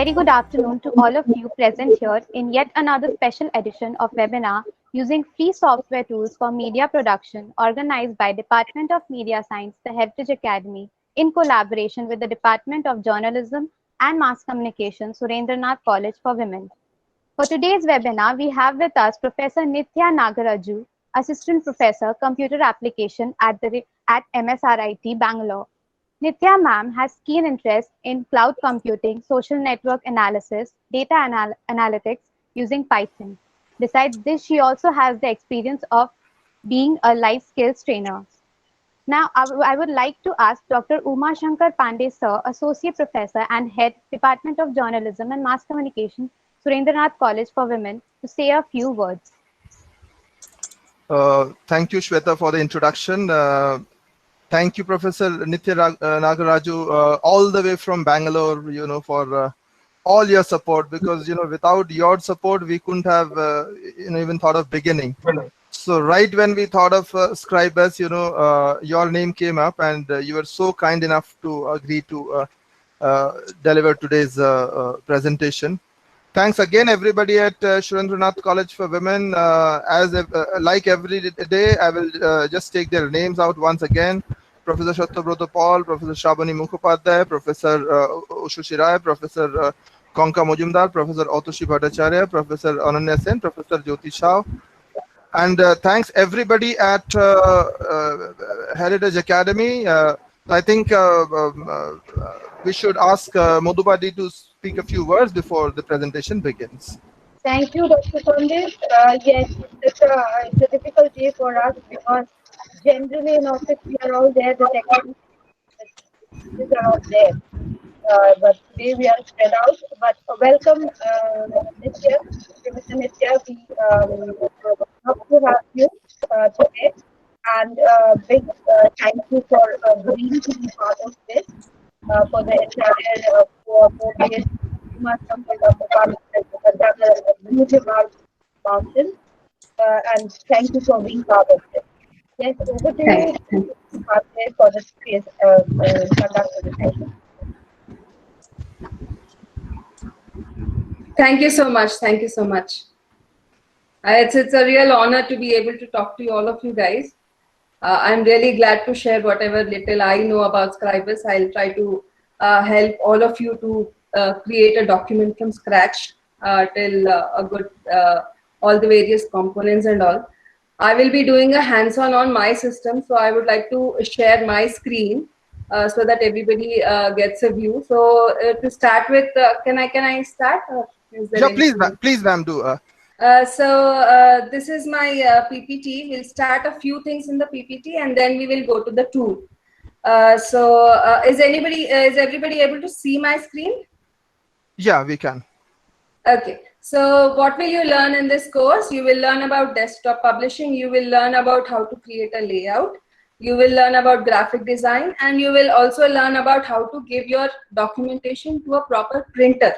very good afternoon to all of you present here in yet another special edition of webinar using free software tools for media production organized by Department of Media Science, the Heritage Academy, in collaboration with the Department of Journalism and Mass Communication, Surendranath College for Women. For today's webinar, we have with us Professor Nithya Nagaraju, Assistant Professor, Computer Application at MSRIT, Bangalore. Nithya ma'am has keen interest in cloud computing, social network analysis, data analytics using Python. Besides this, she also has the experience of being a life skills trainer. Now, I would like to ask Dr. Uma Shankar Pandey, Sir, Associate Professor and Head, Department of Journalism and Mass Communication, Surendranath College for Women, to say a few words. Thank you, Shweta, for the introduction. Thank you, Professor Nithya Nagaraju, all the way from Bangalore, for all your support, because, without your support, we couldn't have, even thought of beginning. So right when we thought of Scribus, your name came up, and you were so kind enough to agree to deliver today's presentation. Thanks again, everybody at Surendranath College for Women. Like every day, I will just take their names out once again. Professor Satyabroto Paul, Professor Shabani Mukhopadhyay, Professor Ushu Shirai, Professor Konka Mujumdar, Professor Atoshi Bhattacharya, Professor Ananya Sen, Professor Jyoti Shah. And thanks everybody at Heritage Academy. I think we should ask Madhubadi to speak a few words before the presentation begins. Thank you, Dr. Pandit. Yes, it's a difficult day for us because generally in office we are all there, the technical are all there. But today we are spread out. But welcome, Nithya, Professor Nithya. We love to have you today. And big thank you for agreeing to be part of this for the entire 4 days. Mountain, and thank you for being part of it. Yes, over to you for the space conduct the session. Thank you so much. Thank you so much. It's a real honor to be able to talk to all of you guys. I'm really glad to share whatever little I know about Scribus. I'll try to help all of you to create a document from scratch till a good all the various components and all. I will be doing a hands-on on my system, so I would like to share my screen so that everybody gets a view. So to start with, can I start? Yeah, please, ma'am, do. This is my PPT. We'll start a few things in the PPT and then we will go to the tool. Is everybody able to see my screen? Yeah, we can. Okay. So what will you learn in this course? You will learn about desktop publishing. You will learn about how to create a layout. You will learn about graphic design, and you will also learn about how to give your documentation to a proper printer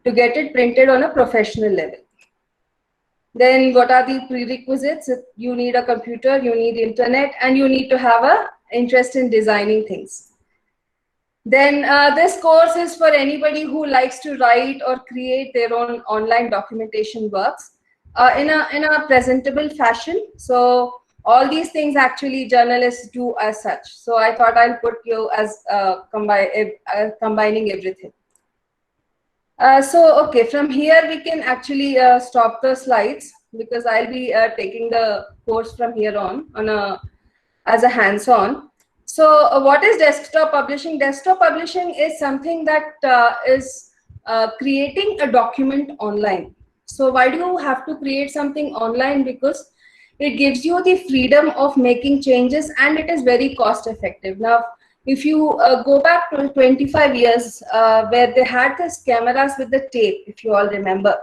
to get it printed on a professional level. Then what are the prerequisites? You need a computer, you need internet, and you need to have an interest in designing things. Then this course is for anybody who likes to write or create their own online documentation works in a presentable fashion. So all these things actually journalists do as such. So I thought I'll put you as combining everything. Okay, from here we can actually stop the slides because I'll be taking the course from here on as a hands-on. So what is desktop publishing? Desktop publishing is something that is creating a document online. So why do you have to create something online? Because it gives you the freedom of making changes and it is very cost effective. Now, if you go back to 25 years where they had this cameras with the tape, if you all remember.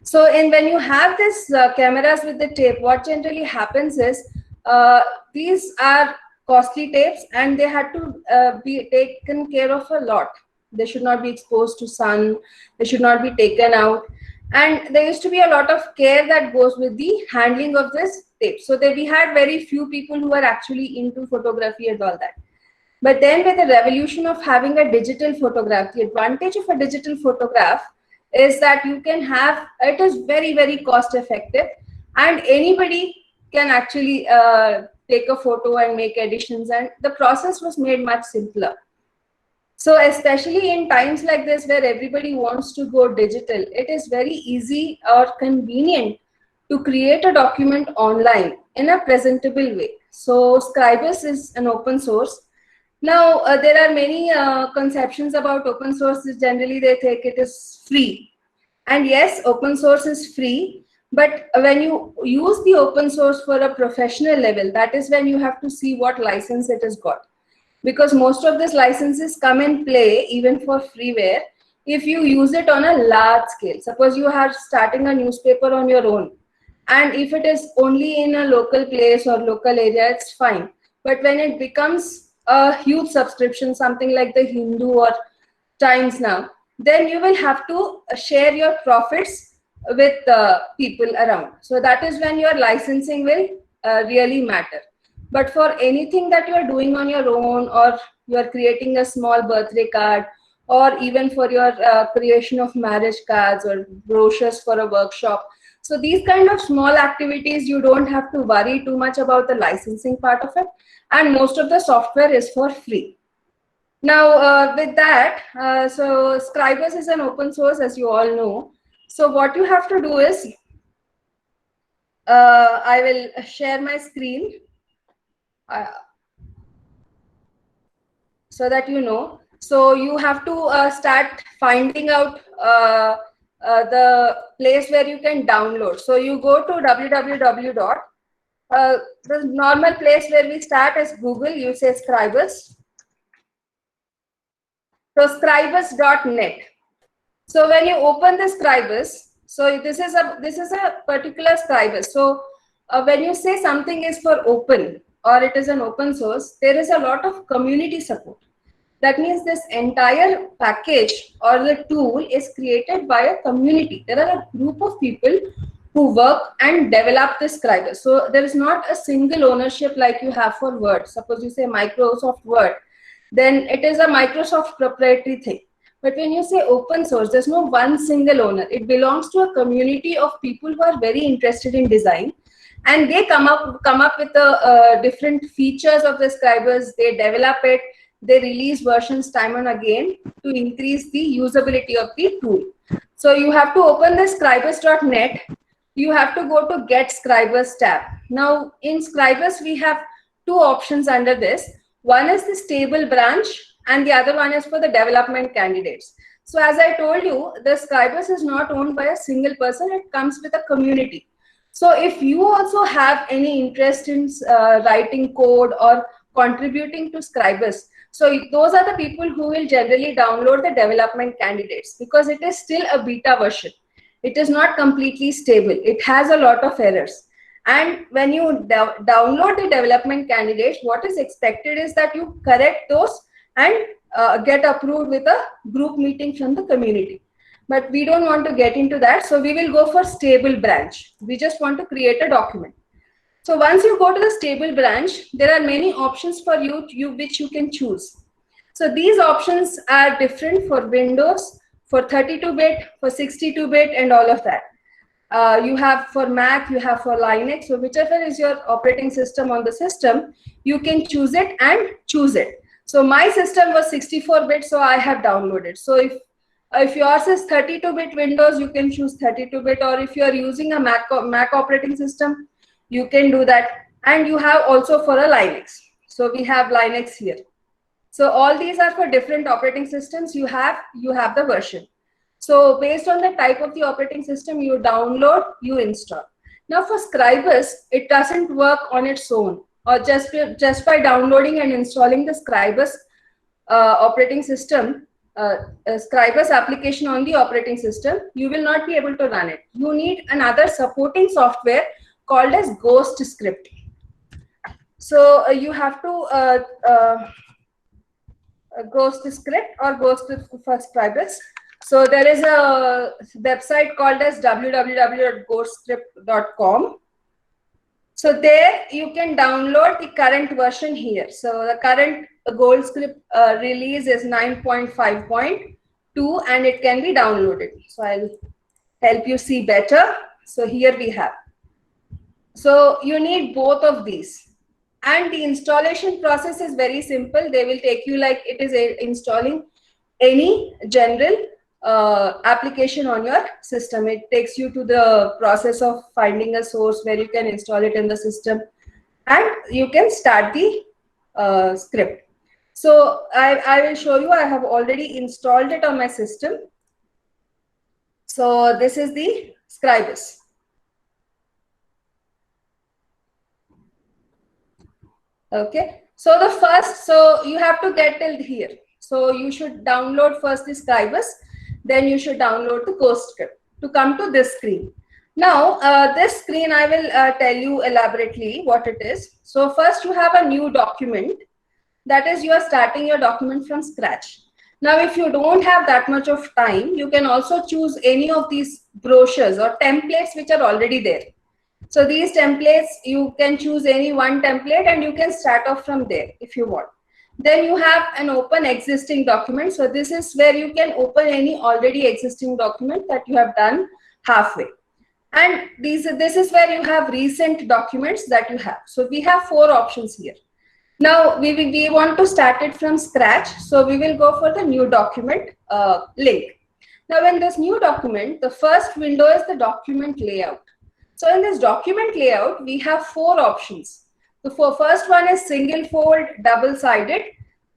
So when you have this cameras with the tape, what generally happens is these are costly tapes and they had to be taken care of a lot. They should not be exposed to sun. They should not be taken out. And there used to be a lot of care that goes with the handling of this tape. So we had very few people who were actually into photography and all that. But then with the revolution of having a digital photograph, the advantage of a digital photograph is that you can have, it is very, very cost effective, and anybody can actually take a photo and make additions, and the process was made much simpler. So especially in times like this where everybody wants to go digital, it is very easy or convenient to create a document online in a presentable way. So Scribus is an open source. Now, there are many conceptions about open source. Generally, they think it is free. And yes, open source is free. But when you use the open source for a professional level, that is when you have to see what license it has got. Because most of these licenses come in play even for freeware if you use it on a large scale. Suppose you are starting a newspaper on your own, and if it is only in a local place or local area, it's fine. But when it becomes a huge subscription, something like the Hindu or Times now, then you will have to share your profits with people around. So that is when your licensing will really matter. But for anything that you are doing on your own, or you are creating a small birthday card, or even for your creation of marriage cards or brochures for a workshop, so these kind of small activities, you don't have to worry too much about the licensing part of it. And most of the software is for free. Now, with that, so Scribus is an open source, as you all know. So what you have to do is, I will share my screen so that you know. So you have to start finding out the place where you can download. So you go to www. The normal place where we start is Google. You say Scribus. So Scribus.net. So when you open the Scribus, so this is a particular Scribus. So when you say something is for open or it is an open source, there is a lot of community support. That means this entire package or the tool is created by a community. There are a group of people who work and develop this Scribus. So there is not a single ownership like you have for Word. Suppose you say Microsoft Word, then it is a Microsoft proprietary thing. But when you say open source, there's no one single owner. It belongs to a community of people who are very interested in design, and they come up with the different features of the Scribus. They develop it. They release versions time and again to increase the usability of the tool. So you have to open the Scribus.net. You have to go to Get Scribus tab. Now in Scribus, we have two options under this. One is the stable branch and the other one is for the development candidates. So as I told you, the Scribus is not owned by a single person. It comes with a community. So if you also have any interest in writing code or contributing to Scribus, so those are the people who will generally download the development candidates, because it is still a beta version. It is not completely stable. It has a lot of errors. And when you download the development candidates, what is expected is that you correct those and get approved with a group meeting from the community. But we don't want to get into that. So we will go for stable branch. We just want to create a document. So once you go to the stable branch, there are many options for you which you can choose. So these options are different for Windows, for 32-bit, for 62-bit, and all of that. You have for Mac, you have for Linux. So whichever is your operating system on the system, you can choose it and choose it. So my system was 64-bit, so I have downloaded. So if yours is 32-bit Windows, you can choose 32-bit, or if you are using a Mac operating system, you can do that. And you have also for a Linux. So we have Linux here. So all these are for different operating systems. You have the version. So based on the type of the operating system, you download, you install. Now for Scribus, it doesn't work on its own, or just by downloading and installing the Scribus operating system, Scribus application on the operating system, you will not be able to run it. You need another supporting software called as Ghostscript. So you have to Ghostscript or Ghostscript for Scribus. So there is a website called as www.ghostscript.com. So there you can download the current version here. So the current Gold Script release is 9.5.2 and it can be downloaded. So I'll help you see better. So here we have. So you need both of these. And the installation process is very simple. They will take you like it is installing any general application on your system. It takes you to the process of finding a source where you can install it in the system and you can start the script. So I will show you. I have already installed it on my system. So this is the Scribus. Okay. So the first, so you have to get till here. So you should download first the Scribus, then you should download the Ghost Script to come to this screen. Now, this screen I will tell you elaborately what it is. So first you have a new document. That is, you are starting your document from scratch. Now, if you don't have that much of time, you can also choose any of these brochures or templates which are already there. So these templates, you can choose any one template and you can start off from there if you want. Then you have an open existing document. So this is where you can open any already existing document that you have done halfway. And this is where you have recent documents that you have. So we have 4 options here. Now we want to start it from scratch. So we will go for the new document link. Now in this new document, the first window is the document layout. So in this document layout, we have 4 options. The first one is single fold, double-sided,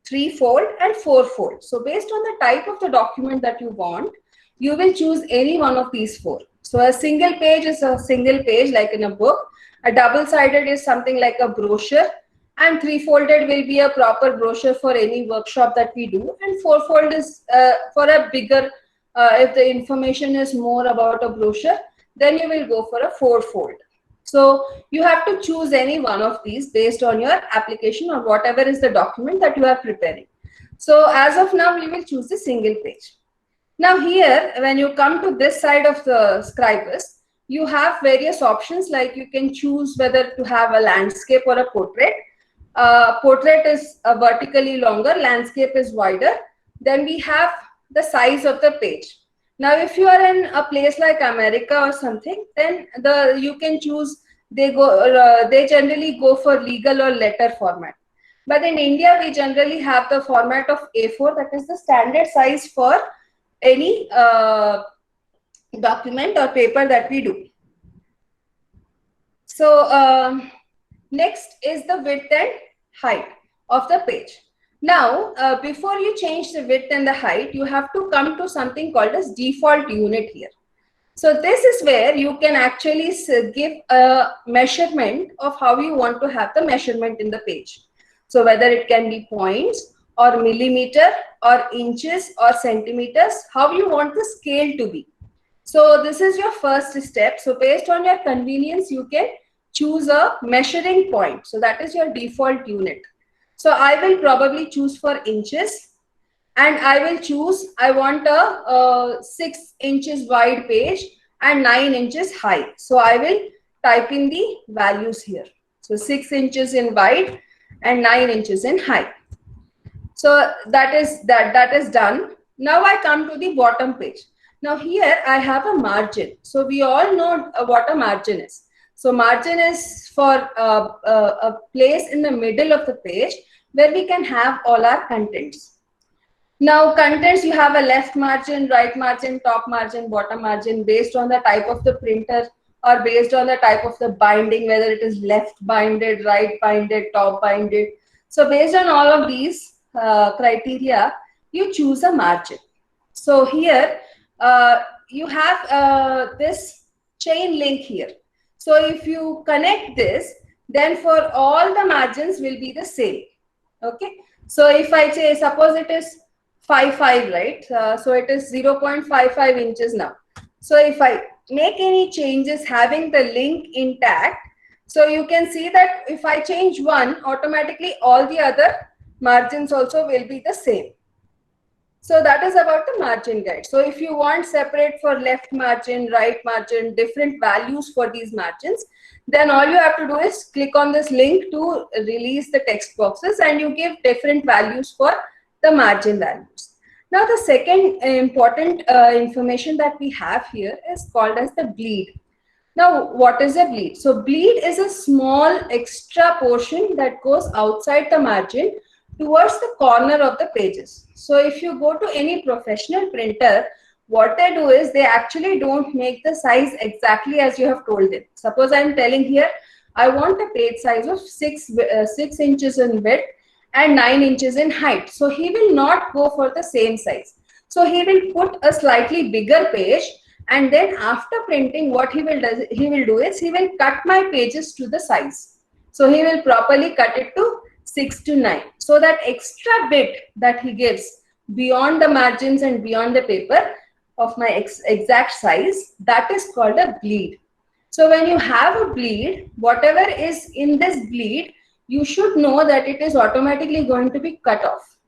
3-fold and 4-fold. So based on the type of the document that you want, you will choose any one of these 4. So a single page is a single page like in a book. A double-sided is something like a brochure. And 3-folded will be a proper brochure for any workshop that we do. And 4-fold is for a bigger, if the information is more about a brochure, then you will go for a 4-fold. So you have to choose any one of these based on your application or whatever is the document that you are preparing. So as of now, we will choose the single page. Now here, when you come to this side of the Scribus, you have various options, like you can choose whether to have a landscape or a portrait. Portrait is vertically longer, landscape is wider. Then we have the size of the page. Now, if you are in a place like America or something, then you can choose. They generally go for legal or letter format. But in India, we generally have the format of A4. That is the standard size for any document or paper that we do. So next is the width and height of the page. Now, before you change the width and the height, you have to come to something called as default unit here. So this is where you can actually give a measurement of how you want to have the measurement in the page. So whether it can be points or millimeter or inches or centimeters, how you want the scale to be. So this is your first step. So based on your convenience, you can choose a measuring point. So that is your default unit. So I will probably choose for inches, and I will choose, I want a 6 inches wide page and 9 inches high. So I will type in the values here. So 6 inches in wide and 9 inches in high. So that is done. Now I come to the bottom page. Now here I have a margin. So we all know what a margin is. So margin is for a place in the middle of the page where we can have all our contents. Now contents, you have a left margin, right margin, top margin, bottom margin, based on the type of the printer or based on the type of the binding, whether it is left binded, right binded, top binded. So based on all of these criteria, you choose a margin. So here you have this chain link here. So if you connect this, then for all the margins will be the same. Okay. So if I say, suppose it is 5.5, right? So it is 0.55 inches now. So if I make any changes having the link intact, so you can see that if I change one, automatically all the other margins also will be the same. So that is about the margin guide. So if you want separate for left margin, right margin, different values for these margins, then all you have to do is click on this link to release the text boxes, and you give different values for the margin values. Now the second important information that we have here is called as the bleed. Now what is a bleed? So bleed is a small extra portion that goes outside the margin towards the corner of the pages. So if you go to any professional printer, what they do is they actually don't make the size exactly as you have told them. Suppose I'm telling here, I want a page size of 6 inches in width and 9 inches in height. So he will not go for the same size. So he will put a slightly bigger page, and then after printing, what he will do is he will cut my pages to the size. So he will properly cut it to 6 to 9. So that extra bit that he gives beyond the margins and beyond the paper of my exact size, that is called a bleed. So when you have a bleed, whatever is in this bleed, you should know that it is automatically going to be cut off.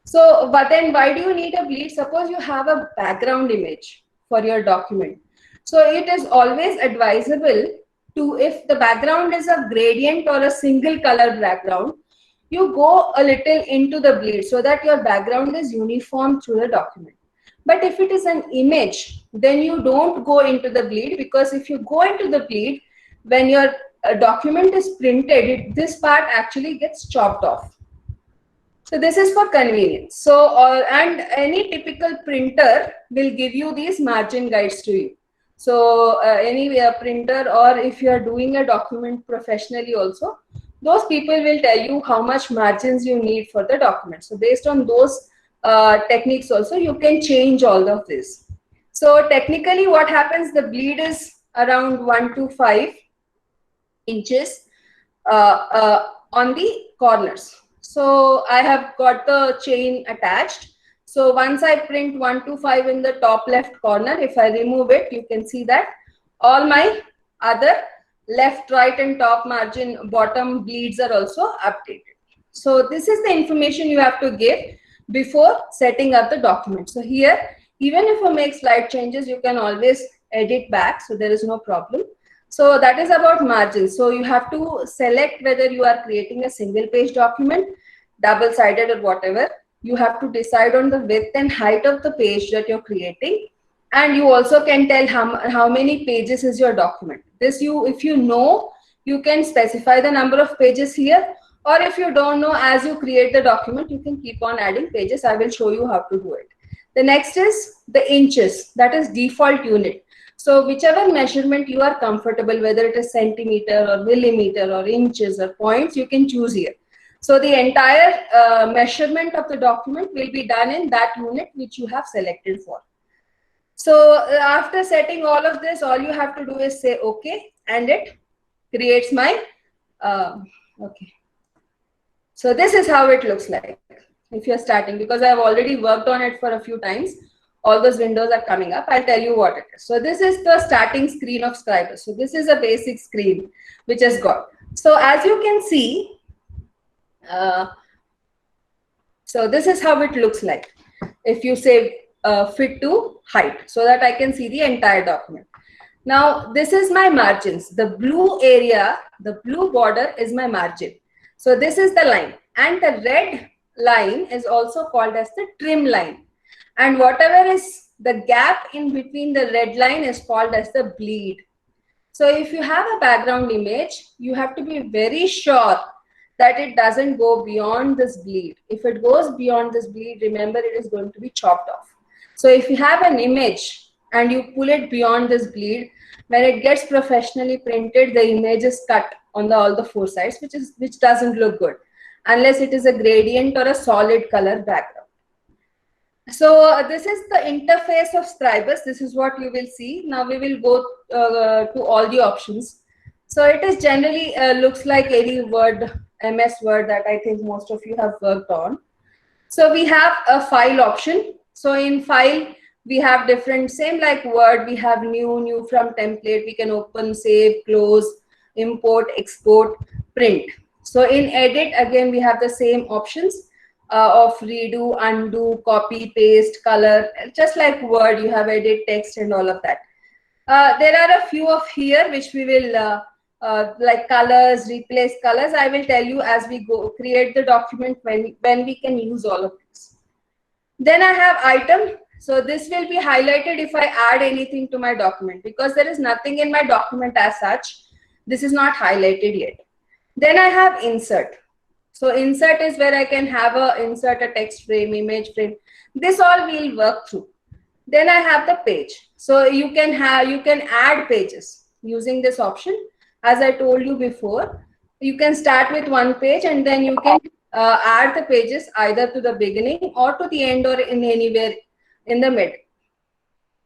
So, but then why do you need a bleed? Suppose you have a background image for your document. So it is always advisable to, if the background is a gradient or a single color background, you go a little into the bleed so that your background is uniform through the document. But if it is an image, then you don't go into the bleed, because if you go into the bleed, when your document is printed, this part actually gets chopped off. So this is for convenience. So, and any typical printer will give you these margin guides to you. So any printer, or if you are doing a document professionally also, those people will tell you how much margins you need for the document. So based on those techniques also, you can change all of this. So technically what happens, the bleed is around 1 to 5 inches on the corners. So I have got the chain attached. So once I print 1 to 5 in the top left corner, if I remove it, you can see that all my other left, right and top margin, bottom bleeds are also updated. So this is the information you have to give before setting up the document. So here, even if you make slight changes, you can always edit back. So there is no problem. So that is about margins. So you have to select whether you are creating a single page document, double-sided or whatever. You have to decide on the width and height of the page that you're creating. And you also can tell how many pages is your document. This if you know, you can specify the number of pages here, or if you don't know, as you create the document, you can keep on adding pages. I will show you how to do it. The next is the inches, that is default unit. So whichever measurement you are comfortable, whether it is centimeter or millimeter or inches or points, you can choose here. So the entire measurement of the document will be done in that unit which you have selected for. So after setting all of this, all you have to do is say okay, and it creates my, okay. So this is how it looks like if you're starting, because I've already worked on it for a few times. All those windows are coming up. I'll tell you what it is. So this is the starting screen of Scribus. So this is a basic screen which has got. So as you can see, so this is how it looks like. If you say fit to height, so that I can see the entire document. Now this is my margins. The blue area, the blue border is my margin. So this is the line, and the red line is also called as the trim line. And whatever is the gap in between the red line is called as the bleed. So if you have a background image, you have to be very sure that it doesn't go beyond this bleed. If it goes beyond this bleed, remember it is going to be chopped off. So if you have an image and you pull it beyond this bleed, when it gets professionally printed, the image is cut on all the four sides, which doesn't look good unless it is a gradient or a solid color background. So this is the interface of Scribus. This is what you will see. Now we will go to all the options. So it is generally looks like any Word, MS Word that I think most of you have worked on. So we have a file option. So in file, we have different, same like Word, we have new from template. We can open, save, close, import, export, print. So in edit, again, we have the same options. of redo, undo, copy, paste, color, just like Word, you have edit text and all of that. There are a few of here which we will like colors, replace colors. I will tell you as we go create the document when we can use all of this. Then I have item. So this will be highlighted if I add anything to my document, because there is nothing in my document as such. This is not highlighted yet. Then I have insert. So insert is where I can have insert a text frame, image frame. This all we'll work through. Then I have the page. So you can add pages using this option. As I told you before, you can start with one page and then you can add the pages either to the beginning or to the end or in anywhere in the mid.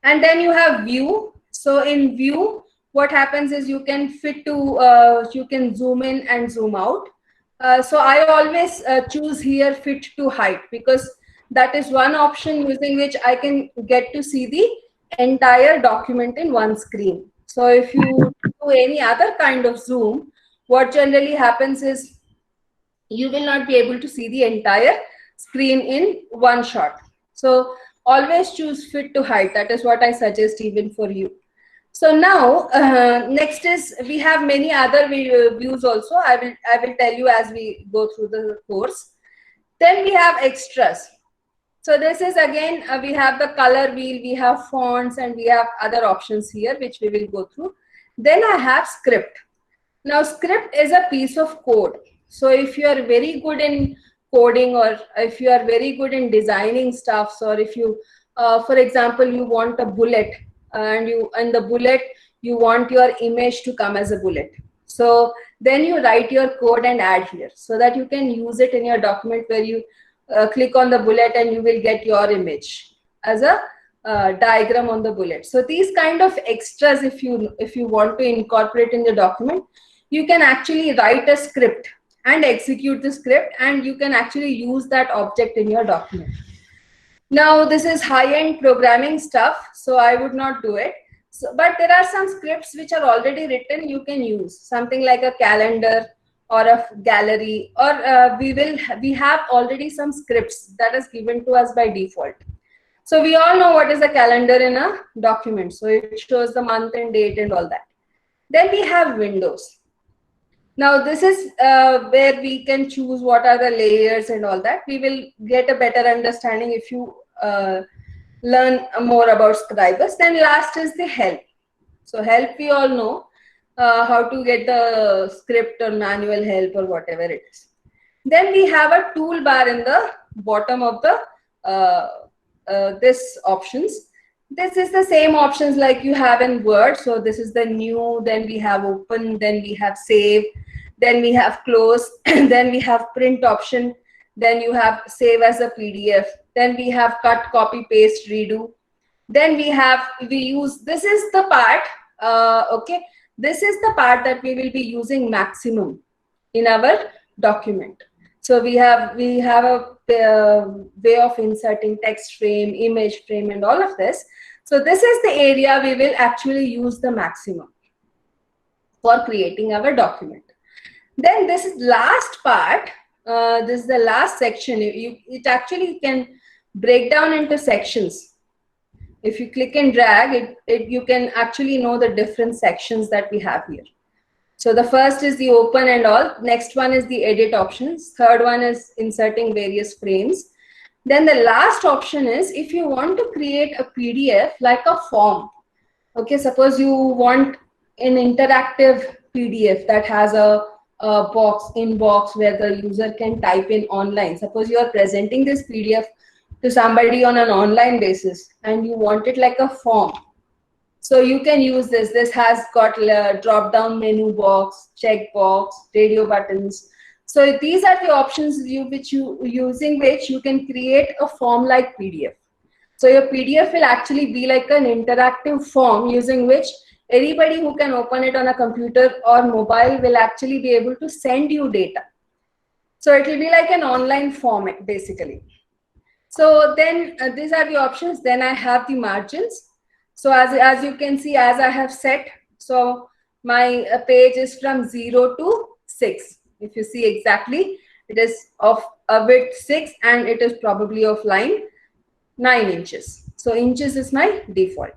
And then you have view. So in view, what happens is you can fit to, you can zoom in and zoom out. So I always choose here fit to height, because that is one option using which I can get to see the entire document in one screen. So if you do any other kind of zoom, what generally happens is you will not be able to see the entire screen in one shot. So always choose fit to height. That is what I suggest even for you. So now next is we have many other views also. I will tell you as we go through the course. Then we have extras. So this is again we have the color wheel, we have fonts, and we have other options here which we will go through. Then I have script. Now script is a piece of code. So if you are very good in coding, or if you are very good in designing stuffs, or if you for example you want a bullet, and the bullet you want your image to come as a bullet, so then you write your code and add here so that you can use it in your document, where you click on the bullet and you will get your image as a diagram on the bullet. So these kind of extras, if you want to incorporate in the document, you can actually write a script and execute the script, and you can actually use that object in your document. Now this is high-end programming stuff, so I would not do it. So, but there are some scripts which are already written, you can use something like a calendar or a gallery, or we have already some scripts that is given to us by default. So we all know what is a calendar in a document. So it shows the month and date and all that. Then we have windows. Now this is where we can choose what are the layers and all that. We will get a better understanding if you learn more about Scribus. Then last is the help. So help, we all know how to get the script or manual help or whatever it is. Then we have a toolbar in the bottom of the this options. This is the same options like you have in Word. So this is the new, then we have open, then we have save, then we have close, then we have print option, then you have save as a PDF, then we have cut, copy, paste, redo. Then we use, this is the part, okay, this is the part that we will be using maximum in our document. So we have a way of inserting text frame, image frame, and all of this. So this is the area we will actually use the maximum for creating our document. Then this is last part. This is the last section. It actually can break down into sections. If you click and drag, you can actually know the different sections that we have here. So the first is the open and all. Next one is the edit options. Third one is inserting various frames. Then the last option is if you want to create a PDF like a form. Okay, suppose you want an interactive PDF that has a inbox where the user can type in online. Suppose you are presenting this PDF to somebody on an online basis and you want it like a form. So you can use this. This has got a drop-down menu box, check box, radio buttons. So these are the options using which you can create a form like PDF. So your PDF will actually be like an interactive form using which anybody who can open it on a computer or mobile will actually be able to send you data. So it will be like an online format basically. So then these are the options. Then I have the margins. So as you can see, as I have set, so my page is from 0 to 6. If you see exactly, It is of a width 6 and it is probably of line 9 inches. So inches is my default.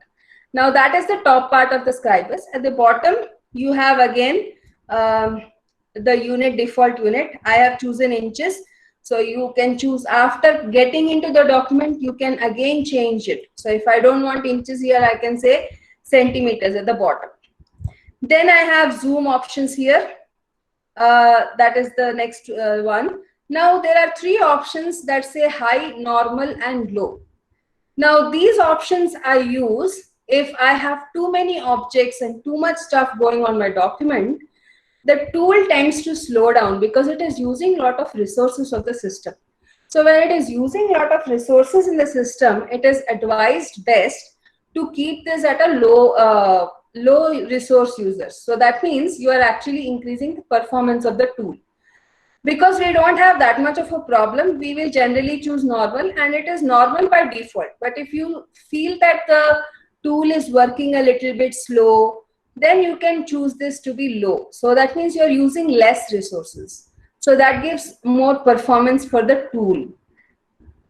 Now that is the top part of the Scribus. At the bottom, you have again the unit, default unit. I have chosen inches. So you can choose after getting into the document, you can again change it. So if I don't want inches here, I can say centimeters at the bottom. Then I have zoom options here. That is the next one. Now there are 3 options that say high, normal and low. Now these options I use if I have too many objects and too much stuff going on my document. The tool tends to slow down because it is using a lot of resources of the system. So when it is using a lot of resources in the system, it is advised best to keep this at a low resource users. So that means you are actually increasing the performance of the tool. Because we don't have that much of a problem, we will generally choose normal, and it is normal by default. But if you feel that the tool is working a little bit slow, then you can choose this to be low. So that means you're using less resources. So that gives more performance for the tool.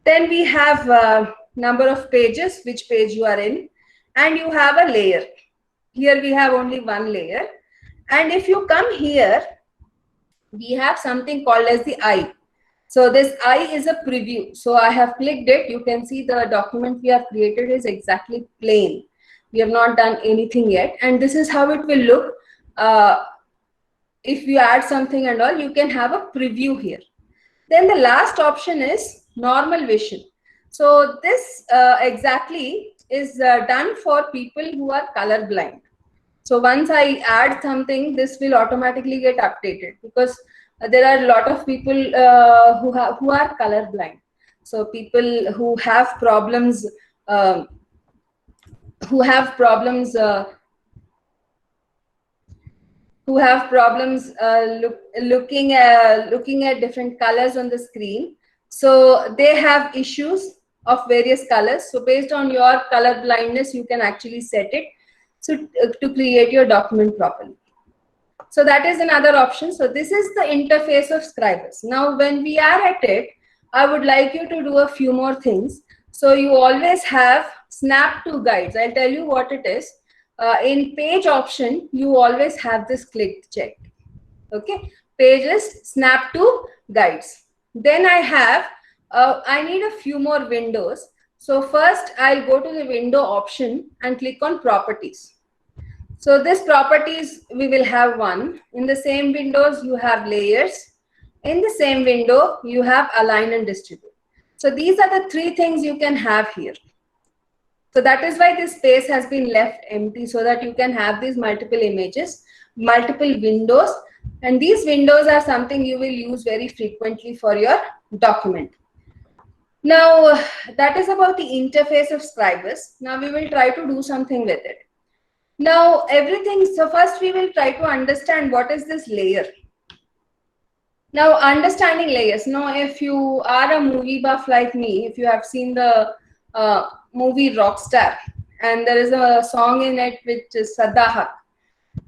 Then we have number of pages, which page you are in, and you have a layer. Here we have only one layer. And if you come here, we have something called as the eye. So this eye is a preview. So I have clicked it. You can see the document we have created is exactly plain. We have not done anything yet. And this is how it will look. If you add something and all, you can have a preview here. Then the last option is normal vision. So this exactly is done for people who are colorblind. So once I add something, this will automatically get updated because there are a lot of people who are colorblind. So people who have problems looking at different colors on the screen. So they have issues of various colors. So based on your color blindness, you can actually set it to create your document properly. So that is another option. So this is the interface of Scribus. Now when we are at it, I would like you to do a few more things. So you always have snap to guides. I'll tell you what it is. In page option, you always have this clicked checked. Okay, pages, snap to guides. Then I have, I need a few more windows. So first I'll go to the window option and click on properties. So this properties, we will have one. In the same windows, you have layers. In the same window, you have align and distribute. So these are the 3 things you can have here. So that is why this space has been left empty, so that you can have these multiple images, multiple windows, and these windows are something you will use very frequently for your document. Now that is about the interface of Scribus. Now we will try to do something with it. Now everything, so first we will try to understand what is this layer. Now understanding layers. Now if you are a movie buff like me, if you have seen the movie Rockstar, and there is a song in it which is Sadaha.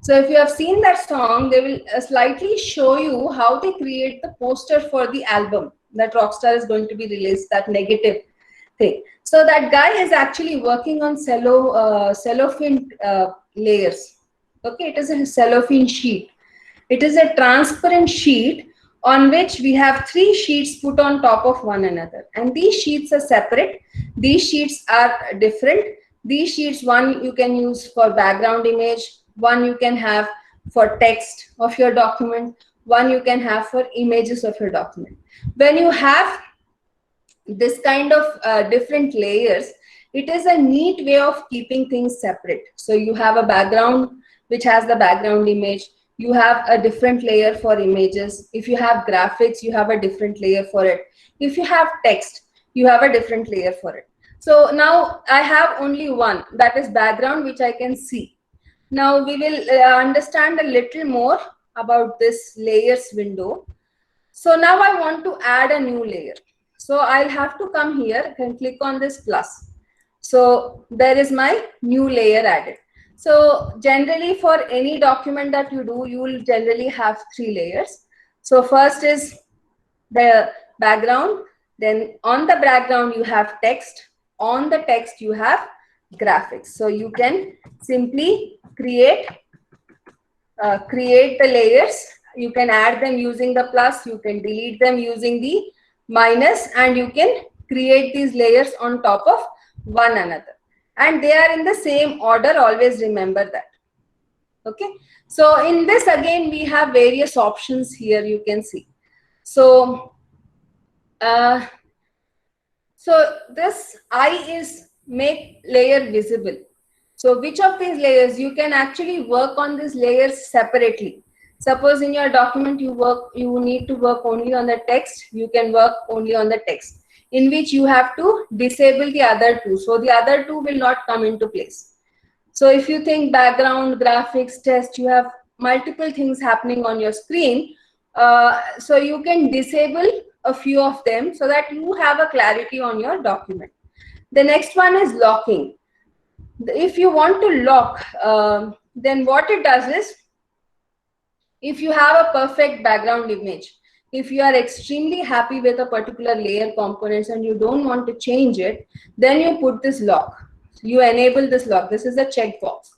So if you have seen that song, they will slightly show you how they create the poster for the album that Rockstar is going to be released, that negative thing. So that guy is actually working on cellophane layers. Okay, it is a cellophane sheet. It is a transparent sheet on which we have 3 sheets put on top of one another. And these sheets are separate. These sheets are different. These sheets, one you can use for background image, one you can have for text of your document, one you can have for images of your document. When you have this kind of different layers, it is a neat way of keeping things separate. So you have a background which has the background image. You have a different layer for images. If you have graphics, you have a different layer for it. If you have text, you have a different layer for it. So now I have only one, that is background, which I can see. Now we will understand a little more about this layers window. So now I want to add a new layer. So I'll have to come here and click on this plus. So there is my new layer added. So generally for any document that you do, you will generally have 3 layers. So first is the background. Then on the background you have text. On the text you have graphics. So you can simply create the layers. You can add them using the plus, you can delete them using the minus, and you can create these layers on top of one another. And they are in the same order, always remember that. Okay. So in this again, we have various options here, you can see. So, this I is make layer visible. So which of these layers, you can actually work on these layers separately. Suppose in your document you need to work only on the text, you can work only on the text, in which you have to disable the other two. So the other two will not come into place. So if you think background, graphics, text, you have multiple things happening on your screen. So you can disable a few of them so that you have a clarity on your document. The next one is locking. If you want to lock, then what it does is, if you have a perfect background image, if you are extremely happy with a particular layer components and you don't want to change it, then you put this lock. You enable this lock. This is a checkbox.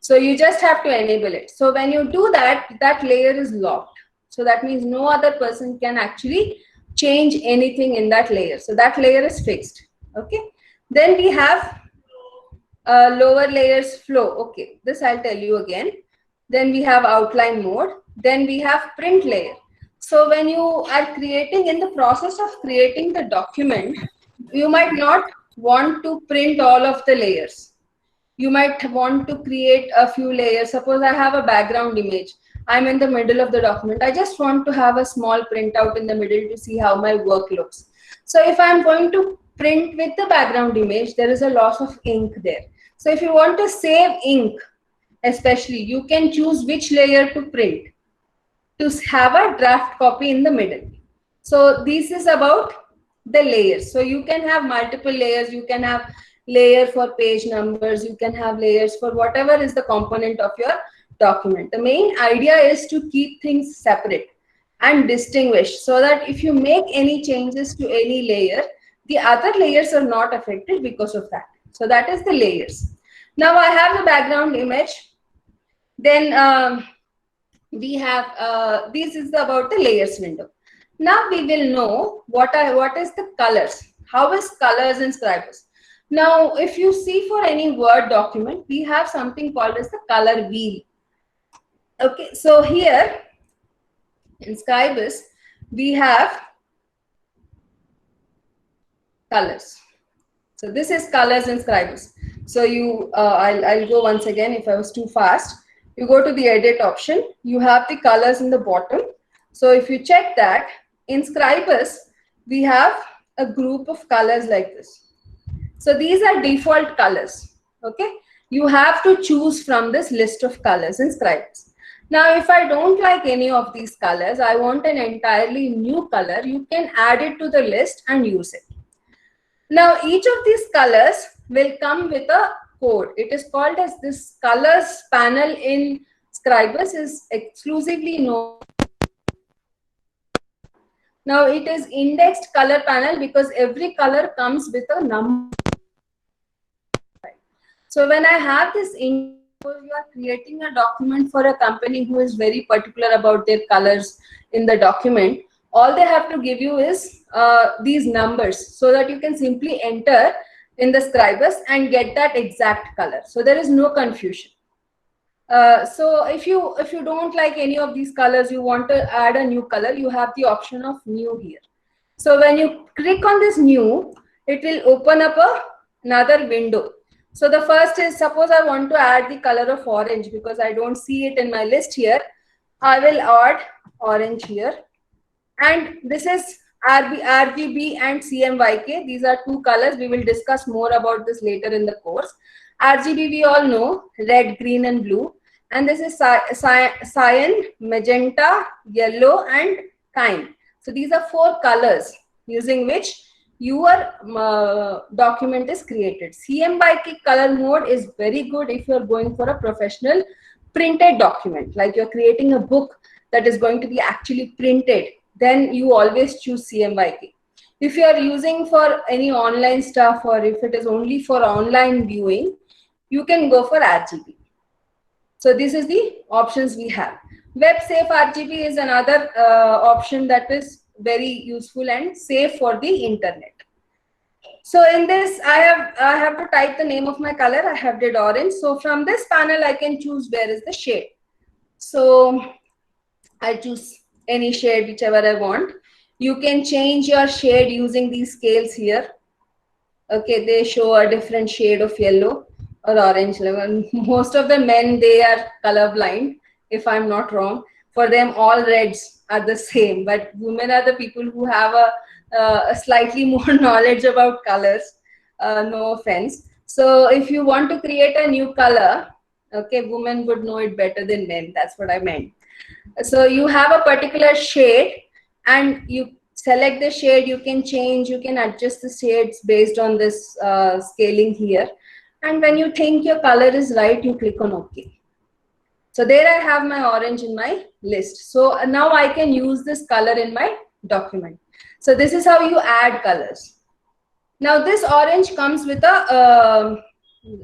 So you just have to enable it. So when you do that, that layer is locked. So that means no other person can actually change anything in that layer. So that layer is fixed. Okay. Then we have lower layers flow. Okay, this I'll tell you again. Then we have outline mode. Then we have print layer. So when you are creating, in the process of creating the document, you might not want to print all of the layers. You might want to create a few layers. Suppose I have a background image. I'm in the middle of the document. I just want to have a small printout in the middle to see how my work looks. So if I'm going to print with the background image, there is a loss of ink there. So if you want to save ink, especially, you can choose which layer to print to have a draft copy in the middle. So this is about the layers. So you can have multiple layers. You can have layer for page numbers. You can have layers for whatever is the component of your document. The main idea is to keep things separate and distinguished so that if you make any changes to any layer, the other layers are not affected because of that. So that is the layers. Now I have the background image. Then we have, this is about the layers window. Now we will know what is the colors. How is colors in Scribus? Now if you see for any Word document, we have something called as the color wheel. Okay, so here in Scribus, we have colors. So this is colors in Scribus. So you, I'll go once again if I was too fast. You go to the edit option, you have the colors in the bottom. So if you check that, in Scribus, we have a group of colors like this. So these are default colors, okay? You have to choose from this list of colors in Scribus. Now, if I don't like any of these colors, I want an entirely new color, you can add it to the list and use it. Now, each of these colors will come with a code. It is called as this colors panel in Scribus is exclusively known. Now, it is indexed color panel because every color comes with a number. So when I have this, you are creating a document for a company who is very particular about their colors in the document. All they have to give you is these numbers so that you can simply enter in the Scribus and get that exact color. So there is no confusion. So if you don't like any of these colors, you want to add a new color, you have the option of new here. So when you click on this new, it will open up another window. So the first is, suppose I want to add the color of orange because I don't see it in my list here. I will add orange here. And this is RGB and CMYK. These are two colors. We will discuss more about this later in the course. RGB we all know, red, green and blue. And this is cyan, magenta, yellow and cyan. So these are four colors using which your document is created. CMYK color mode is very good if you are going for a professional printed document. Like you're creating a book that is going to be actually printed. then you always choose CMYK. If you are using for any online stuff, or if it is only for online viewing, you can go for RGB. So this is the options we have. Web safe RGB is another option that is very useful and safe for the internet. So in this, I have to type the name of my color. I have did orange. So from this panel, I can choose where is the shade. So I choose any shade, whichever I want. You can change your shade using these scales here. Okay, they show a different shade of yellow or orange level. Most of the men, they are colorblind, if I'm not wrong. For them, all reds are the same, but women are the people who have a slightly more knowledge about colors. No offense. So if you want to create a new color, okay, women would know it better than men. That's what I meant. So you have a particular shade and you select the shade. You can change, you can adjust the shades based on this scaling here. And when you think your color is right, you click on OK. So there I have my orange in my list. So now I can use this color in my document. So this is how you add colors. Now this orange comes with a,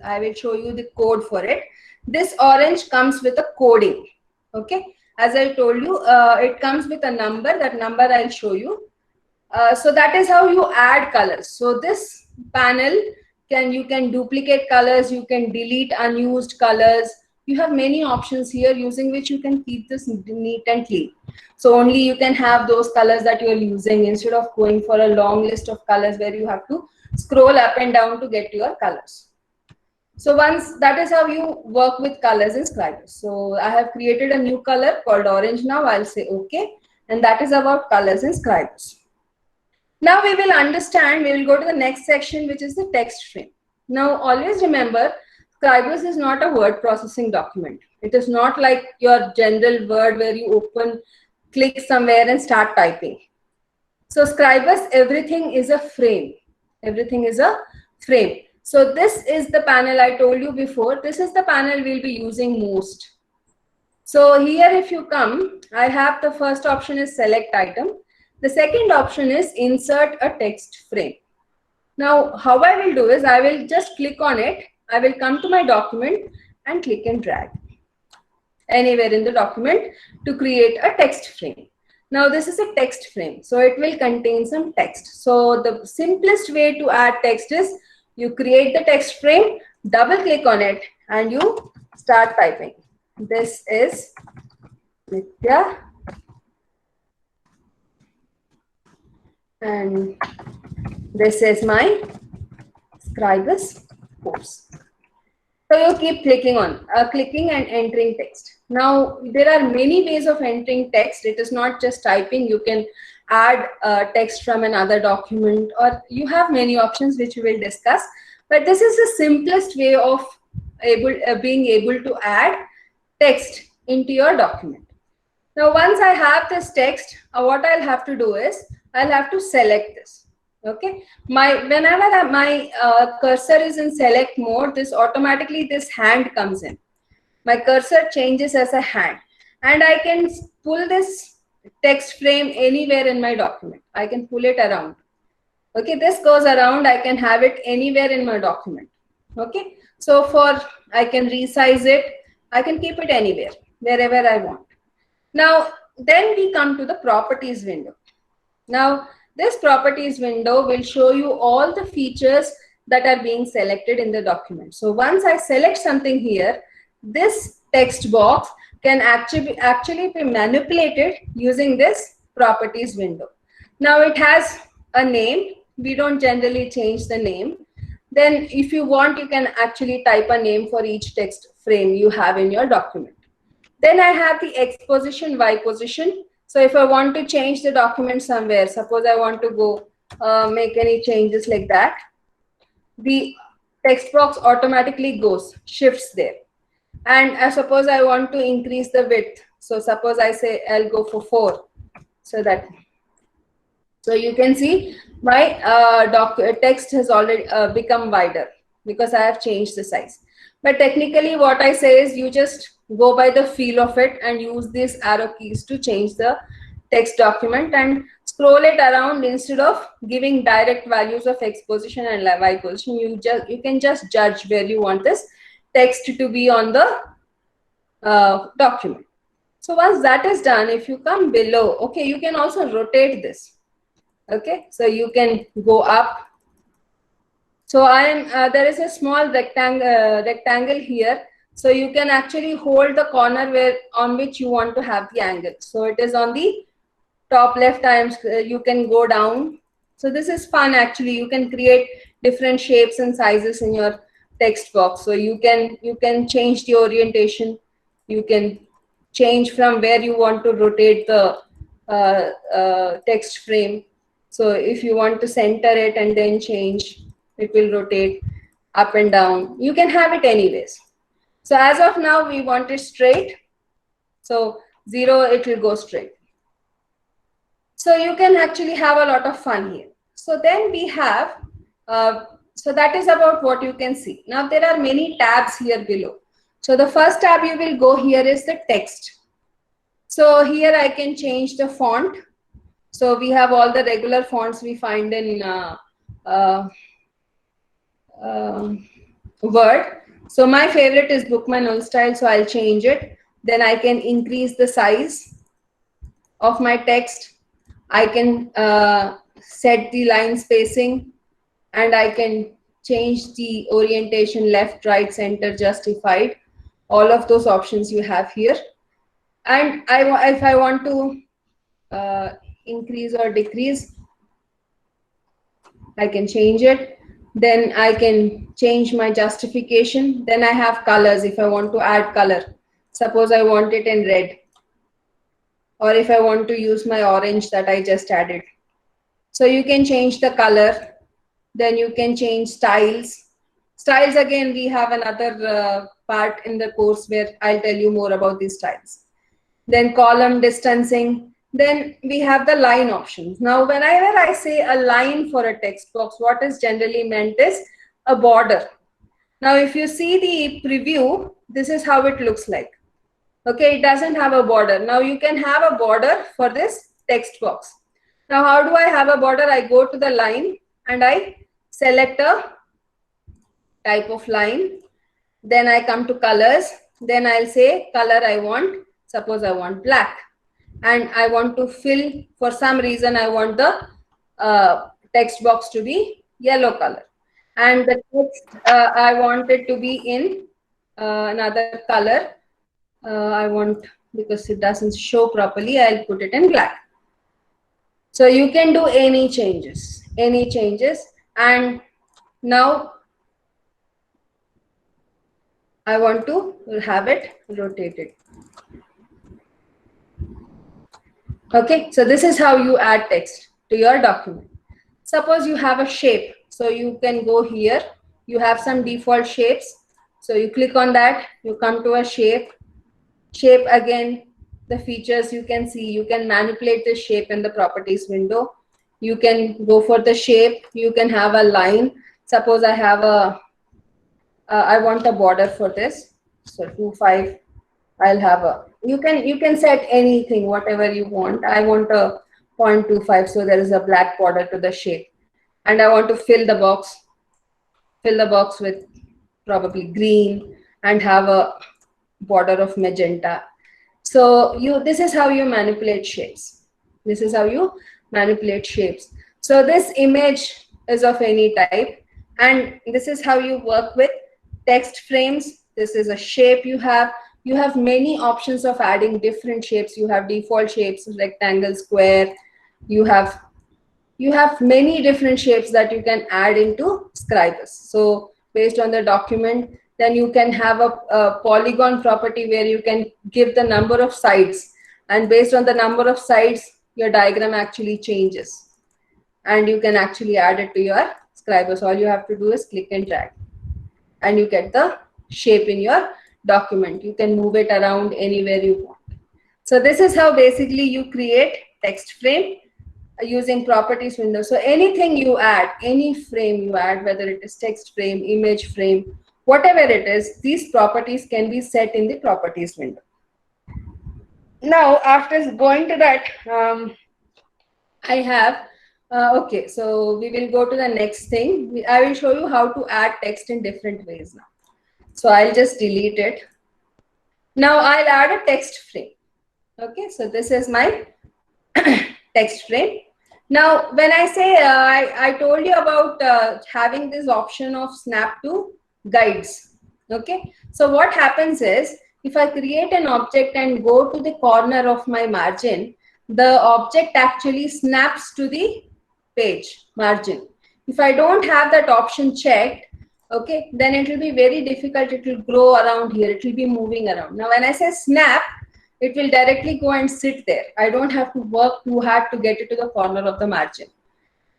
I will show you the code for it. This orange comes with a coding. Okay. As I told you, it comes with a number. That number I'll show you. So that is how you add colors. So this panel, you can duplicate colors, you can delete unused colors. You have many options here using which you can keep this neat and clean. So only you can have those colors that you are using instead of going for a long list of colors where you have to scroll up and down to get your colors. So once that is how you work with colors in Scribus. So I have created a new color called orange now. I'll say OK. And that is about colors in Scribus. Now we will understand, we will go to the next section, which is the text frame. Now always remember, Scribus is not a word processing document. It is not like your general Word where you open, click somewhere and start typing. So Scribus, everything is a frame. Everything is a frame. So this is the panel I told you before. This is the panel we'll be using most. So here if you come, I have the first option is select item. The second option is insert a text frame. Now how I will do is I will just click on it. I will come to my document and click and drag anywhere in the document to create a text frame. Now this is a text frame, so it will contain some text. So the simplest way to add text is you create the text frame, double click on it and you start typing. This is Nitya and this is my Scribus course. So you keep clicking on, clicking and entering text. Now there are many ways of entering text. It is not just typing. You can add text from another document, or you have many options which we will discuss. But this is the simplest way of being able to add text into your document. Now once I have this text, what I'll have to do is I'll have to select this. Okay, whenever my cursor is in select mode, this automatically this hand comes in. My cursor changes as a hand, and I can pull this text frame anywhere in my document. I can pull it around. Okay, this goes around. I can have it anywhere in my document. Okay, so I can resize it. I can keep it anywhere, wherever I want. Now then we come to the properties window. Now this properties window will show you all the features that are being selected in the document. So once I select something here, this text box can actually be manipulated using this properties window. Now it has a name. We don't generally change the name. Then if you want, you can actually type a name for each text frame you have in your document. Then I have the X position, Y position. So if I want to change the document somewhere, suppose I want to go make any changes like that, the text box automatically shifts there. And I suppose I want to increase the width. So suppose I say I'll go for 4. So you can see my text has already become wider because I have changed the size. But technically what I say is you just go by the feel of it and use these arrow keys to change the text document and scroll it around. Instead of giving direct values of X position and Y position, you can just judge where you want this text to be on the document. So once that is done, if you come below, okay, you can also rotate this. Okay, so you can go up. So there is a small rectangle here. So you can actually hold the corner on which you want to have the angle. So it is on the top left. You can go down. So this is fun actually. You can create different shapes and sizes in your text box. So you can change the orientation. You can change from where you want to rotate the text frame. So if you want to center it and then change, it will rotate up and down. You can have it anyways. So as of now, we want it straight. So 0, it will go straight. So you can actually have a lot of fun here. So then we have, so that is about what you can see. Now there are many tabs here below. So the first tab you will go here is the text. So here I can change the font. So we have all the regular fonts we find in Word. So my favorite is Bookman Old Style, so I'll change it. Then I can increase the size of my text. I can set the line spacing, and I can change the orientation left, right, center, justified. All of those options you have here. And if I want to increase or decrease, I can change it. Then I can change my justification. Then I have colors if I want to add color. Suppose I want it in red. Or if I want to use my orange that I just added. So you can change the color. Then you can change styles. Styles, again, we have another part in the course where I'll tell you more about these styles. Then column distancing. Then we have the line options. Now, whenever I say a line for a text box, what is generally meant is a border. Now, if you see the preview, this is how it looks like. Okay, it doesn't have a border. Now, you can have a border for this text box. Now, how do I have a border? I go to the line and I select a type of line. Then I come to colors. Then I'll say color I want. Suppose I want black. And I want to fill, for some reason, I want the text box to be yellow color. And the text, I want it to be in another color. I want, because it doesn't show properly, I'll put it in black. So you can do any changes. And now I want to have it rotated. Okay, so this is how you add text to your document. Suppose you have a shape. So you can go here. You have some default shapes. So you click on that. You come to a shape. Shape, again, the features you can see. You can manipulate the shape in the properties window. You can go for the shape. You can have a line. Suppose I have I want a border for this. So 2.5. I'll have a, you can set anything, whatever you want. I want a 0.25, so there is a black border to the shape. And I want to fill the box with probably green and have a border of magenta. So this is how you manipulate shapes. So this image is of any type, and this is how you work with text frames. This is a shape you have. You have many options of adding different shapes. You have default shapes, rectangle, square. You have many different shapes that you can add into Scribus. So based on the document, then you can have a polygon property where you can give the number of sides. And based on the number of sides, your diagram actually changes. And you can actually add it to your Scribus. All you have to do is click and drag. And you get the shape in your document. You can move it around anywhere you want. So this is how basically you create text frame using properties window. So anything you add, any frame you add, whether it is text frame, image frame, whatever it is, these properties can be set in the properties window. Now, after going to that, I have, okay, so we will go to the next thing. I will show you how to add text in different ways now. So I'll just delete it. Now I'll add a text frame. Okay, so this is my text frame. Now, when I say, I told you about having this option of snap to guides. Okay, so what happens is, if I create an object and go to the corner of my margin, the object actually snaps to the page margin. If I don't have that option checked, okay, then it will be very difficult. It will grow around here. It will be moving around. Now, when I say snap, it will directly go and sit there. I don't have to work too hard to get it to the corner of the margin.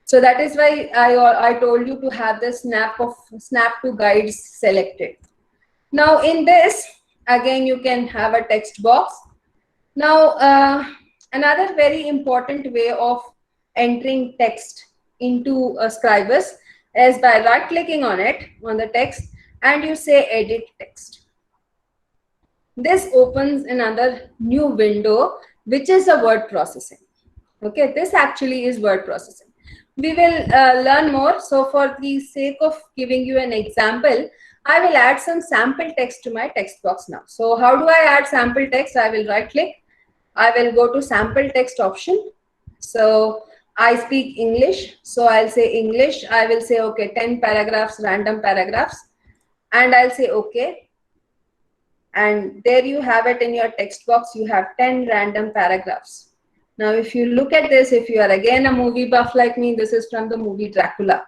So that is why I told you to have the snap to guides selected. Now in this, again, you can have a text box. Now, another very important way of entering text into Scribus is by right-clicking on it, on the text, and you say edit text. This opens another new window, which is a word processing. Okay, this actually is word processing. We will learn more. So for the sake of giving you an example, I will add some sample text to my text box now. So how do I add sample text? I will right click. I will go to sample text option. So I speak English. So I'll say English. I will say, okay, 10 paragraphs, random paragraphs. And I'll say, okay. And there you have it in your text box. You have 10 random paragraphs. Now, if you look at this, if you are again a movie buff like me, this is from the movie Dracula.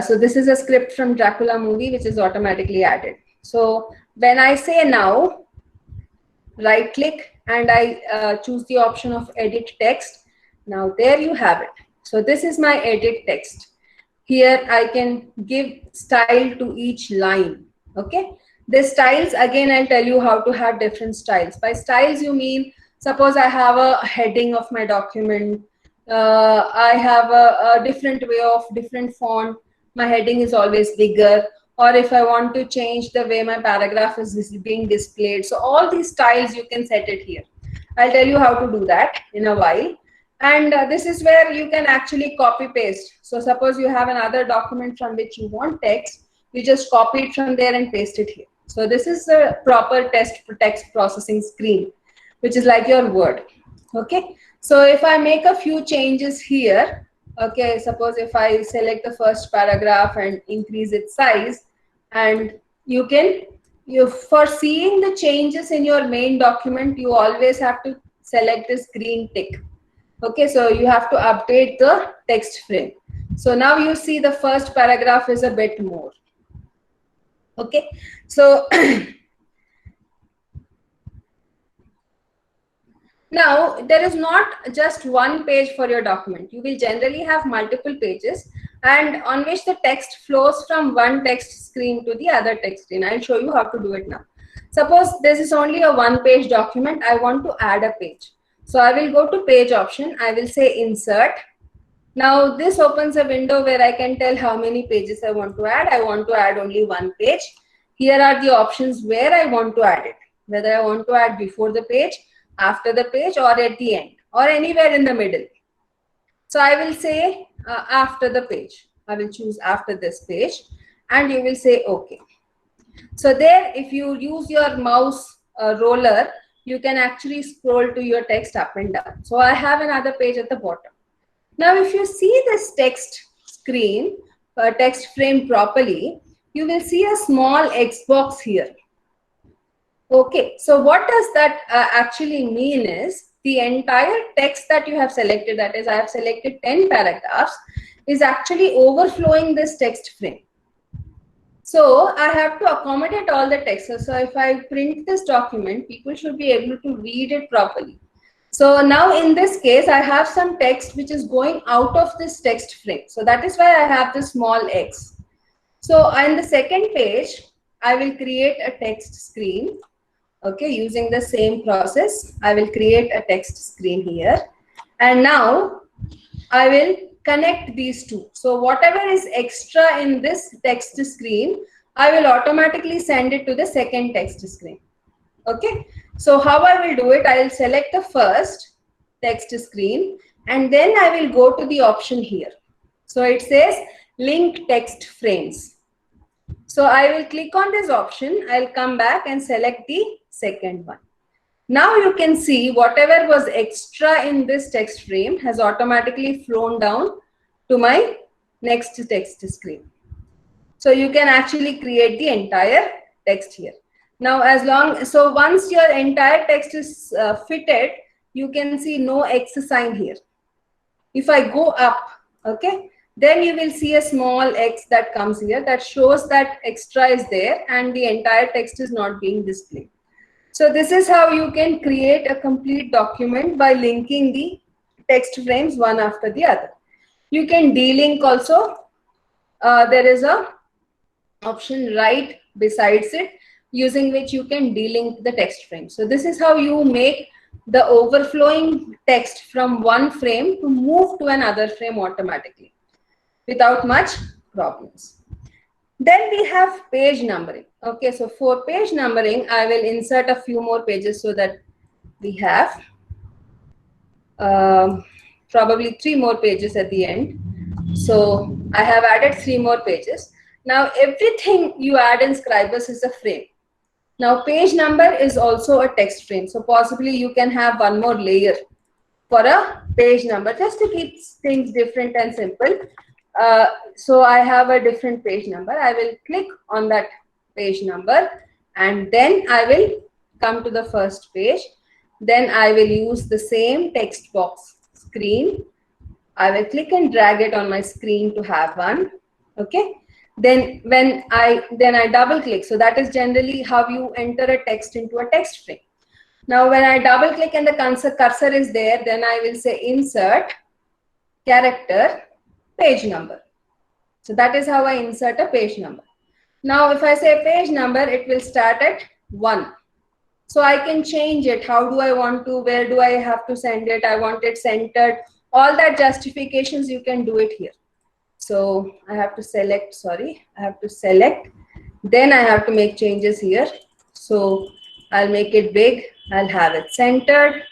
So this is a script from Dracula movie, which is automatically added. So when I say now, right click and I choose the option of edit text. Now there you have it. So this is my edit text. Here I can give style to each line. Okay. The styles, again, I'll tell you how to have different styles. By styles, you mean, suppose I have a heading of my document. I have a different way of different font. My heading is always bigger. Or if I want to change the way my paragraph is being displayed. So all these styles, you can set it here. I'll tell you how to do that in a while. And this is where you can actually copy paste. So suppose you have another document from which you want text. You just copy it from there and paste it here. So this is the proper text processing screen, which is like your Word. Okay. So if I make a few changes here, okay, suppose if I select the first paragraph and increase its size, and for seeing the changes in your main document, you always have to select this green tick. Okay, so you have to update the text frame. So now you see the first paragraph is a bit more. Okay, so now there is not just one page for your document. You will generally have multiple pages, and on which the text flows from one text screen to the other text screen. I'll show you how to do it now. Suppose this is only a one-page document. I want to add a page. So I will go to page option. I will say insert. Now this opens a window where I can tell how many pages I want to add. I want to add only one page. Here are the options where I want to add it. Whether I want to add before the page, after the page, or at the end, or anywhere in the middle. So I will say after the page. I will choose after this page, and you will say okay. So there, if you use your mouse roller, you can actually scroll to your text up and down. So I have another page at the bottom. Now, if you see this text screen, text frame properly, you will see a small X box here. Okay, so what does that actually mean is the entire text that you have selected, that is, I have selected 10 paragraphs, is actually overflowing this text frame. So I have to accommodate all the text. So if I print this document, people should be able to read it properly. So now in this case, I have some text which is going out of this text frame. So that is why I have this small X. So on the second page, I will create a text screen. Okay, using the same process, I will create a text screen here. And now I will connect these two. So whatever is extra in this text screen, I will automatically send it to the second text screen. Okay, so how I will do it, I will select the first text screen and then I will go to the option here. So it says link text frames. So I will click on this option. I'll come back and select the second one. Now you can see whatever was extra in this text frame has automatically flown down to my next text screen. So you can actually create the entire text here. Now so once your entire text is fitted, you can see no X sign here. If I go up, okay, then you will see a small X that comes here that shows that extra is there and the entire text is not being displayed. So this is how you can create a complete document by linking the text frames one after the other. You can delink also. There is a option right besides it using which you can delink the text frame. So this is how you make the overflowing text from one frame to move to another frame automatically without much problems. Then we have page numbering. Okay, so for page numbering, I will insert a few more pages so that we have probably 3 more pages at the end. So I have added 3 more pages. Now everything you add in Scribus is a frame. Now page number is also a text frame. So possibly you can have one more layer for a page number just to keep things different and simple. So I have a different page number. I will click on that page number and then I will come to the first page. Then I will use the same text box screen. I will click and drag it on my screen to have one. Okay. Then I double click. So that is generally how you enter a text into a text frame. Now when I double click and the cursor is there, then I will say insert character page number. So that is how I insert a page number. Now if I say page number, it will start at 1. So I can change it. How do I want to, where do I have to send it? I want it centered. All that justifications, you can do it here. So I have to select, then I have to make changes here. So I'll make it big. I'll have it centered.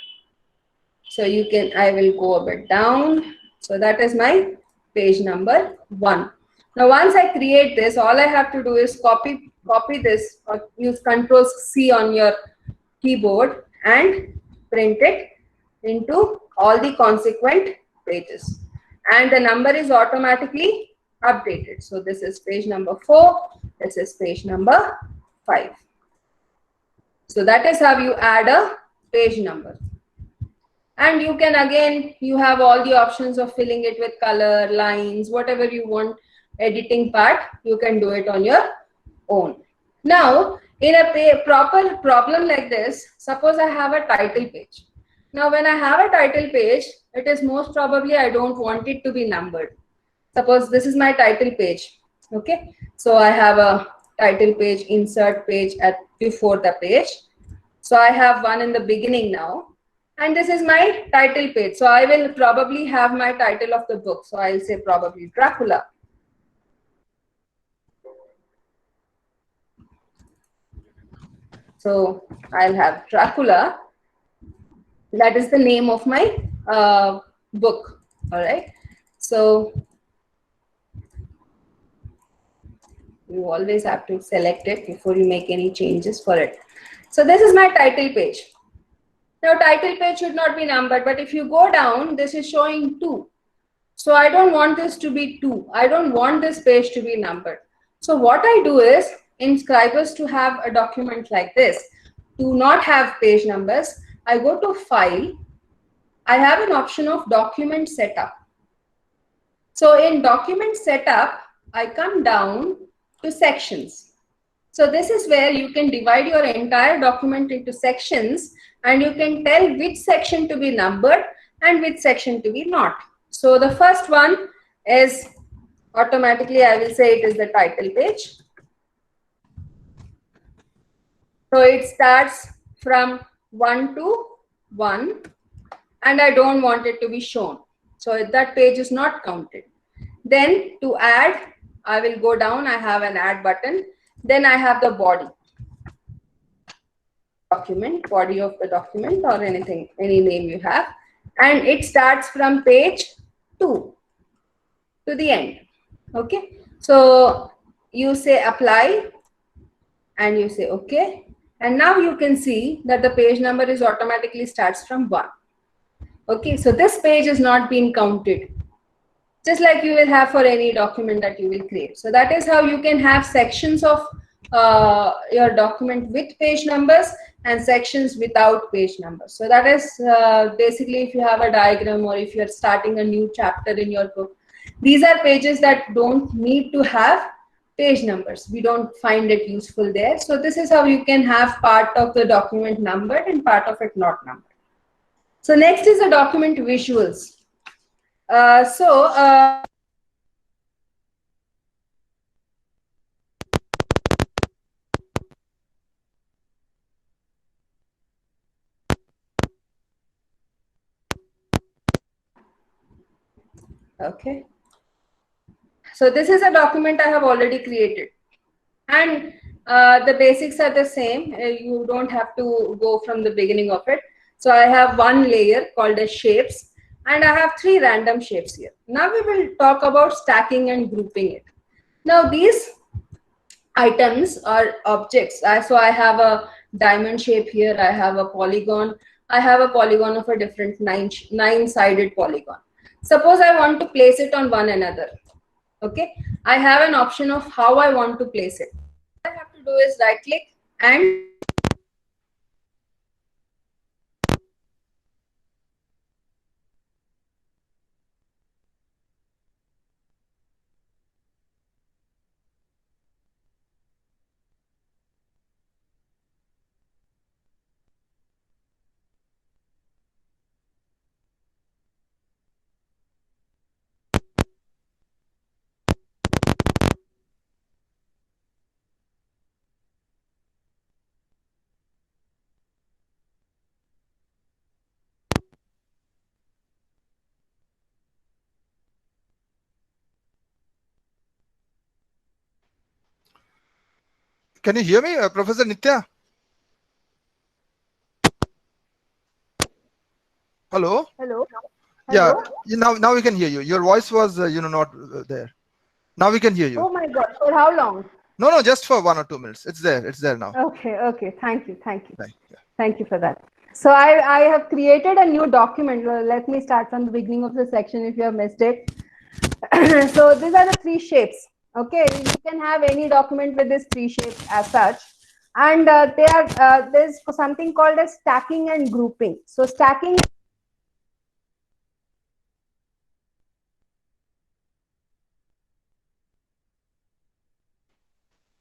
So I will go a bit down. So that is my page number 1. Now once I create this, all I have to do is copy this or use Ctrl+C on your keyboard and print it into all the consequent pages. And the number is automatically updated. So this is page number 4. This is page number 5. So that is how you add a page number. And you can again, you have all the options of filling it with color, lines, whatever you want, editing part, you can do it on your own. Now, in a proper problem like this, suppose I have a title page. Now, when I have a title page, it is most probably I don't want it to be numbered. Suppose this is my title page. Okay, so I have a title page, insert page before the page. So I have one in the beginning now. And this is my title page. So I will probably have my title of the book. So I'll say probably Dracula. So I'll have Dracula. That is the name of my book. All right. So you always have to select it before you make any changes for it. So this is my title page. Now title page should not be numbered, but if you go down, this is showing 2. So I don't want this to be 2. I don't want this page to be numbered. So what I do is, in Scribus, to have a document like this, to not have page numbers, I go to File. I have an option of Document Setup. So in Document Setup, I come down to Sections. So this is where you can divide your entire document into sections and you can tell which section to be numbered and which section to be not. So the first one is automatically, I will say it is the title page. So it starts from 1 to 1 and I don't want it to be shown. So that page is not counted. Then to add, I will go down, I have an add button. Then I have the body. document, body of the document, or anything, any name you have, and it starts from page 2 to the end. Okay, so you say apply and you say okay, and now you can see that the page number is automatically starts from 1. Okay, so this page is not being counted, just like you will have for any document that you will create. So that is how you can have sections of your document with page numbers and sections without page numbers. So that is basically if you have a diagram or if you're starting a new chapter in your book. These are pages that don't need to have page numbers. We don't find it useful there. So this is how you can have part of the document numbered and part of it not numbered. So next is the document visuals. Okay. So this is a document I have already created, and the basics are the same. You don't have to go from the beginning of it. So I have one layer called as shapes, and I have 3 random shapes here. Now we will talk about stacking and grouping it. Now these items are objects. So I have a diamond shape here. I have a polygon. I have a polygon of a different 9-sided polygon. Suppose I want to place it on one another. Okay, I have an option of how I want to place it. What I have to do is right click and Can you hear me, Professor Nitya? Hello? Hello. Yeah, now we can hear you. Your voice was, not there. Now we can hear you. Oh my God. For how long? No, just for 1 or 2 minutes. It's there. It's there now. Okay. Thank you. Right, yeah. Thank you for that. So I have created a new document. Well, let me start from the beginning of the section if you have missed it. So these are the 3 shapes. Okay, you can have any document with these 3 shapes as such. And there's something called as stacking and grouping. So stacking.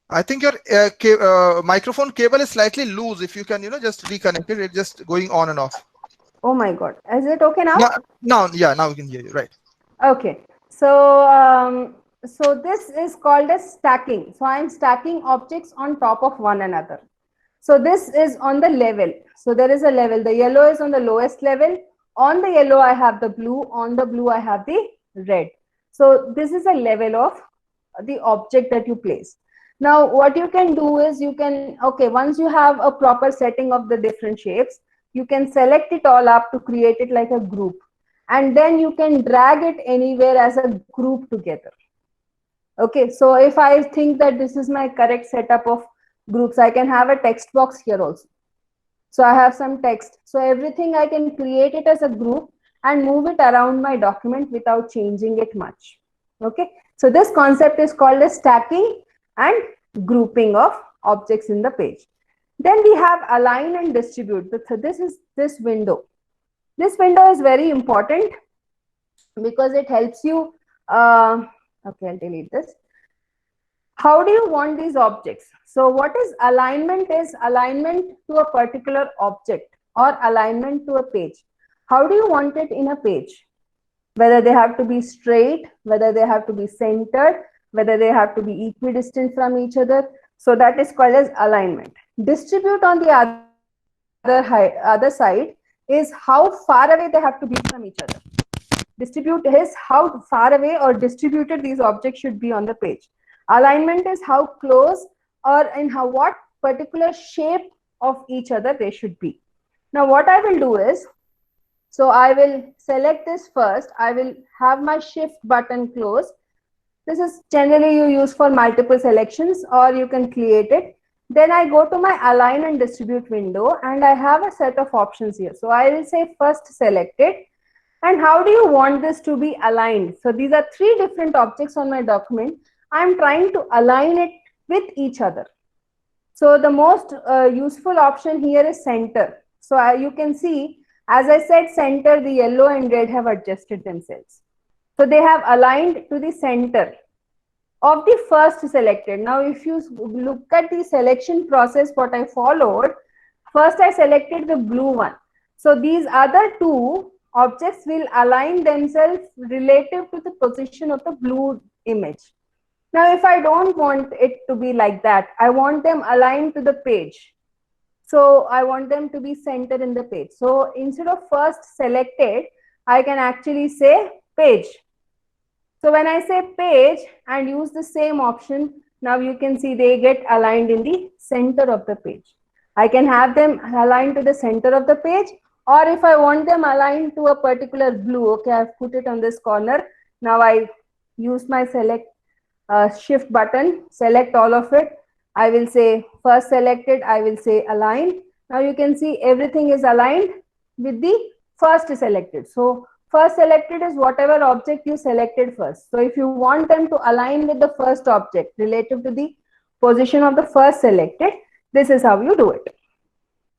I think your microphone cable is slightly loose. If you can, just reconnect it. It's just going on and off. Oh my God. Is it okay now? Now we can hear you. Right. Okay. So this is called as stacking. So I'm stacking objects on top of one another. So this is on the level. So there is a level. The yellow is on the lowest level. On the yellow, I have the blue. On the blue, I have the red. So this is a level of the object that you place. Now, what you can do is once you have a proper setting of the different shapes, you can select it all up to create it like a group. And then you can drag it anywhere as a group together. Okay, so if I think that this is my correct setup of groups, I can have a text box here also. So I have some text. So everything I can create it as a group and move it around my document without changing it much. Okay, so this concept is called as stacking and grouping of objects in the page. Then we have align and distribute. So this is this window. This window is very important because it helps you. Okay, I'll delete this. How do you want these objects? So what is alignment? Is alignment to a particular object or alignment to a page. How do you want it in a page? Whether they have to be straight, whether they have to be centered, whether they have to be equidistant from each other. So that is called as alignment. Distribute on the other side is how far away they have to be from each other. Distribute is how far away or distributed these objects should be on the page. Alignment is how close or in what particular shape of each other they should be. Now what I will do is, so I will select this first. I will have my shift button close. This is generally you use for multiple selections, or you can create it. Then I go to my align and distribute window, and I have a set of options here. So I will say first selected. And how do you want this to be aligned? So these are three different objects on my document. I'm trying to align it with each other. So the most useful option here is center. So you can see, as I said, center, the yellow and red have adjusted themselves. So they have aligned to the center of the first selected. Now, if you look at the selection process, what I followed, first I selected the blue one. So these other two objects will align themselves relative to the position of the blue image. Now, if I don't want it to be like that, I want them aligned to the page. So I want them to be centered in the page. So instead of first selected, I can actually say page. So when I say page and use the same option, now you can see they get aligned in the center of the page. I can have them aligned to the center of the page, or if I want them aligned to a particular blue, okay, I've put it on this corner. Now I use my select shift button, select all of it. I will say first selected, I will say align. Now you can see everything is aligned with the first selected. So first selected is whatever object you selected first. So if you want them to align with the first object relative to the position of the first selected, this is how you do it.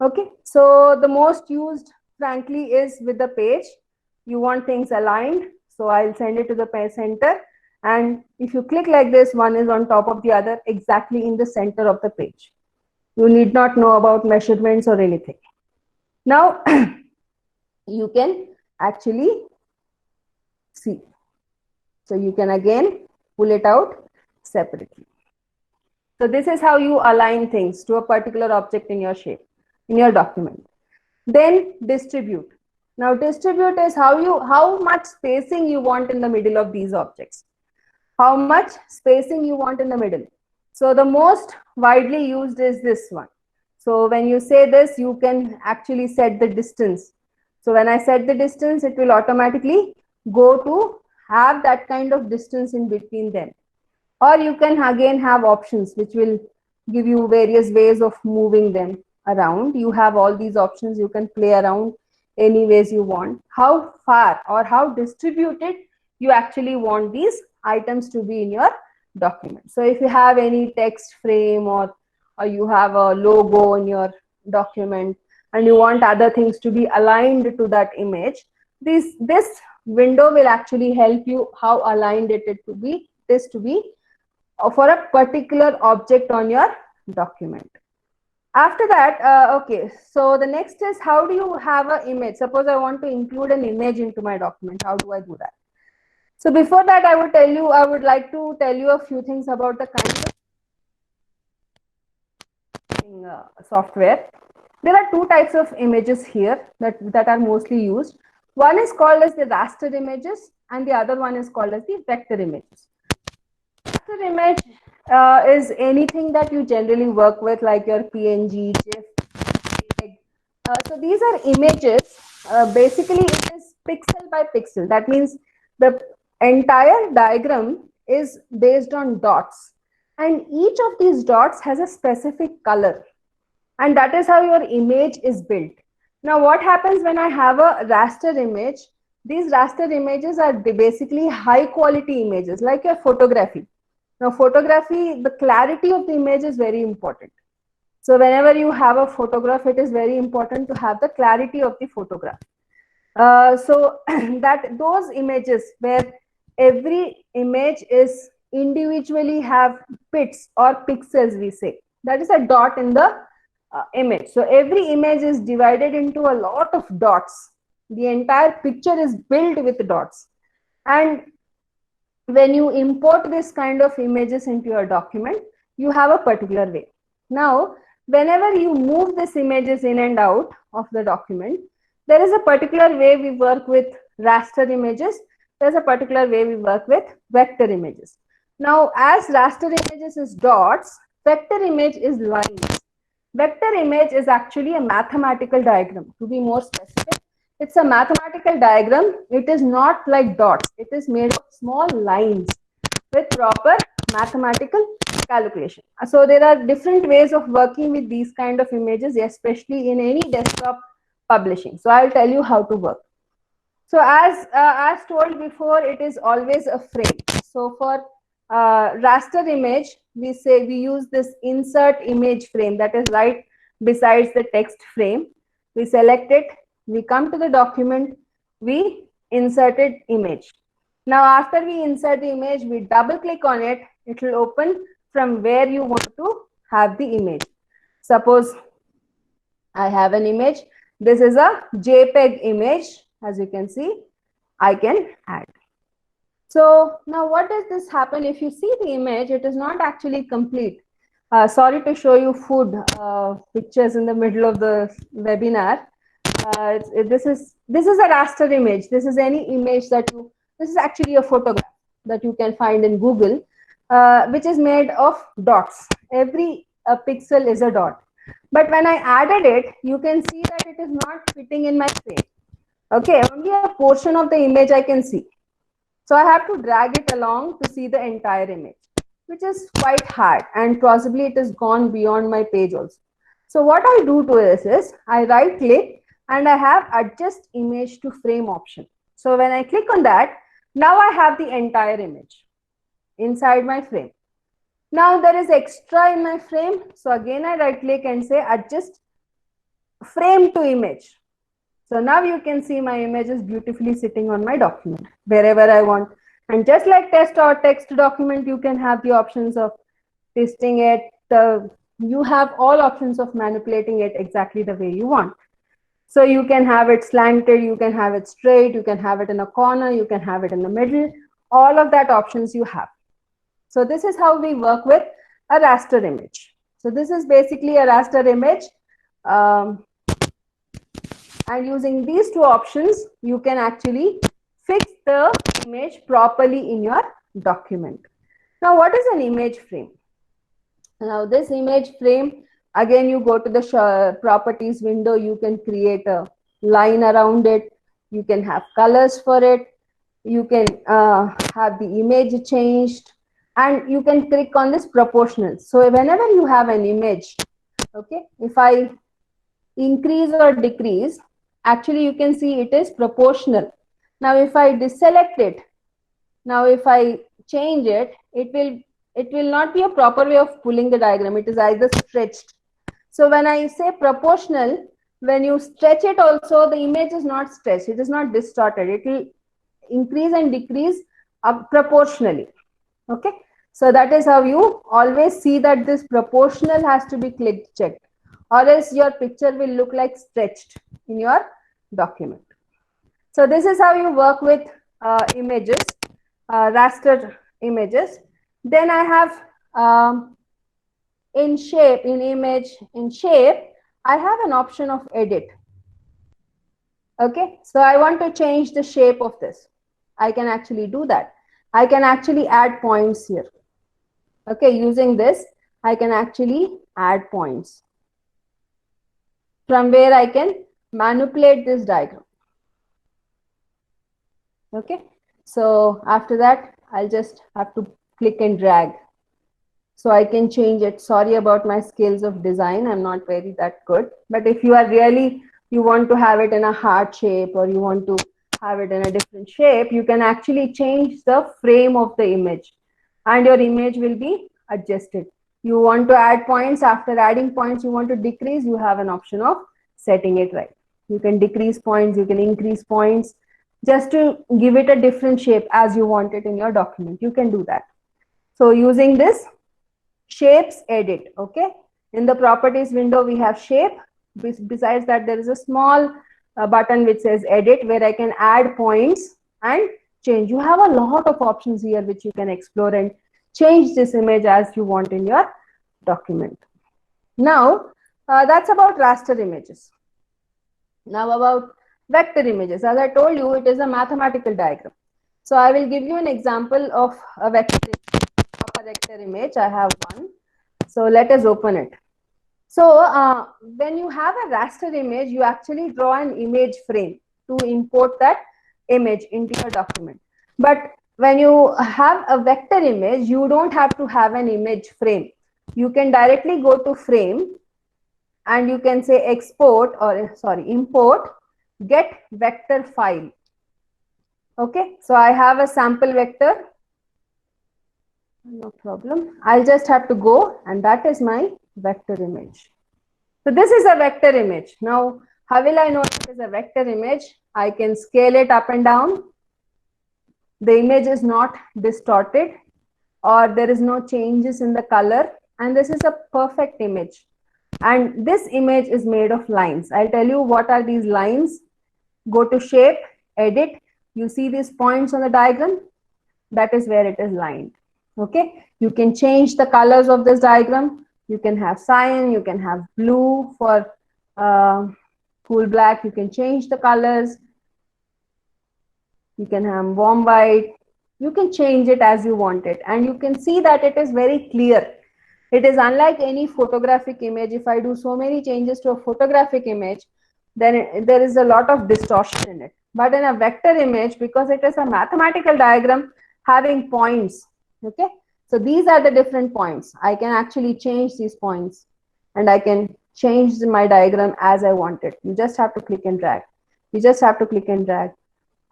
Okay, so the most used frankly is with the page. You want things aligned, so I'll send it to the page center. And if you click like this, one is on top of the other, exactly in the center of the page. You need not know about measurements or anything. Now, you can actually see. So you can again pull it out separately. So this is how you align things to a particular object in your shape, in your document. Then distribute. Now distribute is how much spacing you want in the middle of these objects. How much spacing you want in the middle. So the most widely used is this one. So when you say this, you can actually set the distance. So when I set the distance, it will automatically go to have that kind of distance in between them. Or you can again have options which will give you various ways of moving them around. You have all these options. You can play around any ways you want. How far or how distributed you actually want these items to be in your document. So if you have any text frame or you have a logo in your document and you want other things to be aligned to that image, this window will actually help you how aligned it to be for a particular object on your document. After that, okay, so the next is how do you have an image? Suppose I want to include an image into my document. How do I do that? So before that, I would like to tell you a few things about the kind of software. There are two types of images here that are mostly used. One is called as the raster images and the other one is called as the vector images. Raster image is anything that you generally work with, like your PNG, GIF, JPEG. So these are images. Basically, it is pixel by pixel. That means the entire diagram is based on dots, and each of these dots has a specific color, and that is how your image is built. Now, what happens when I have a raster image? These raster images are basically high quality images, like your photography. Now, photography, the clarity of the image is very important. So whenever you have a photograph, it is very important to have the clarity of the photograph. So that those images where every image is individually have bits or pixels, we say, that is a dot in the image. So every image is divided into a lot of dots. The entire picture is built with dots. And when you import this kind of images into your document, you have a particular way. Now, whenever you move these images in and out of the document, there is a particular way we work with raster images. There's a particular way we work with vector images. Now, as raster images is dots, vector image is lines. Vector image is actually a mathematical diagram. To be more specific, it's a mathematical diagram. It is not like dots. It is made of small lines with proper mathematical calculation. So there are different ways of working with these kind of images, especially in any desktop publishing. So I'll tell you how to work. So as told before, it is always a frame. So for raster image, we use this insert image frame that is right besides the text frame. We select it, we come to the document, we inserted image. Now after we insert the image, we double click on it, it will open from where you want to have the image. Suppose I have an image, this is a JPEG image, as you can see, I can add. So now what does this happen? If you see the image, it is not actually complete. Sorry to show you food pictures in the middle of the webinar. This is a raster image. This is any image this is actually a photograph that you can find in Google, which is made of dots. Every pixel is a dot. But when I added it, you can see that it is not fitting in my frame. Okay, only a portion of the image I can see. So I have to drag it along to see the entire image, which is quite hard, and possibly it has gone beyond my page also. So what I do to this is I right click and I have adjust image to frame option. So when I click on that, now I have the entire image inside my frame. Now there is extra in my frame. So again I right click and say adjust frame to image. So now you can see my image is beautifully sitting on my document wherever I want. And just like text or text document, you can have the options of twisting it. You have all options of manipulating it exactly the way you want. So you can have it slanted, you can have it straight, you can have it in a corner, you can have it in the middle. All of that options you have. So this is how we work with a raster image. So this is basically a raster image. And using these two options, you can actually fix the image properly in your document. Now, what is an image frame? Now, this image frame, again, you go to the properties window, you can create a line around it. You can have colors for it. You can have the image changed, and you can click on this proportional. So whenever you have an image, okay, if I increase or decrease, actually you can see it is proportional. Now if I deselect it, now if I change it, it will not be a proper way of pulling the diagram. It is either stretched. So when I say proportional, when you stretch it also, the image is not stretched, it is not distorted. It will increase and decrease proportionally. Okay, so that is how you always see that this proportional has to be clicked, checked, or else your picture will look like stretched in your document. So this is how you work with images, raster images. Then I have in shape, in image, in shape, I have an option of edit. Okay, so I want to change the shape of this. I can actually do that. I can actually add points here. Okay, using this, I can actually add points from where I can manipulate this diagram. Okay, so after that, I'll just have to click and drag. So I can change it. Sorry about my skills of design. I'm not very that good. But if you are really, you want to have it in a heart shape, or you want to have it in a different shape, you can actually change the frame of the image and your image will be adjusted. You want to add points, after adding points, you want to decrease, you have an option of setting it right. You can decrease points, you can increase points, just to give it a different shape as you want it in your document. You can do that. So using this, shapes edit. Okay, in the properties window, we have shape. Besides that, there is a small button which says edit, where I can add points and change. You have a lot of options here which you can explore and change this image as you want in your document. Now, that's about raster images. Now about vector images. As I told you, it is a mathematical diagram. So I will give you an example of a vector image. I have one. So let us open it. So when you have a raster image, you actually draw an image frame to import that image into your document. But when you have a vector image, you don't have to have an image frame. You can directly go to frame and you can say export, or sorry, import get vector file. Okay, so I have a sample vector. No problem. I'll just have to go, and that is my vector image. So this is a vector image. Now, how will I know it is a vector image? I can scale it up and down. The image is not distorted, or there is no changes in the color, and this is a perfect image. And this image is made of lines. I'll tell you what are these lines. Go to shape, edit. You see these points on the diagram? That is where it is lined. Okay, you can change the colors of this diagram. You can have cyan, you can have blue for cool black. You can change the colors. You can have warm white. You can change it as you want it, and you can see that it is very clear. It is unlike any photographic image. If I do so many changes to a photographic image, then there is a lot of distortion in it. But in a vector image, because it is a mathematical diagram having points, okay, so these are the different points. I can actually change these points, and I can change my diagram as I want it. You just have to click and drag. You just have to click and drag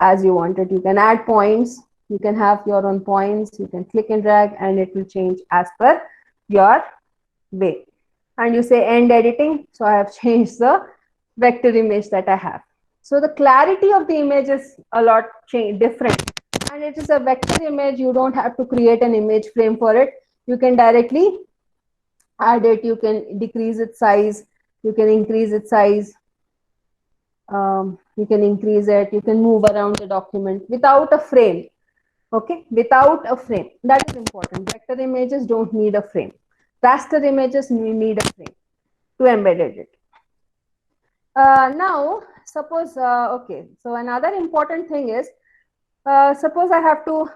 as you want it. You can add points. You can have your own points. You can click and drag, and it will change as per your way. And you say end editing. So I have changed the vector image that I have. So the clarity of the image is a lot different. And it is a vector image. You don't have to create an image frame for it. You can directly add it. You can decrease its size. You can increase its size. You can increase it. You can move around the document without a frame. Okay, without a frame. That is important. Vector images don't need a frame. Raster images need a frame to embed it. Now, suppose, okay, so another important thing is, suppose I have to,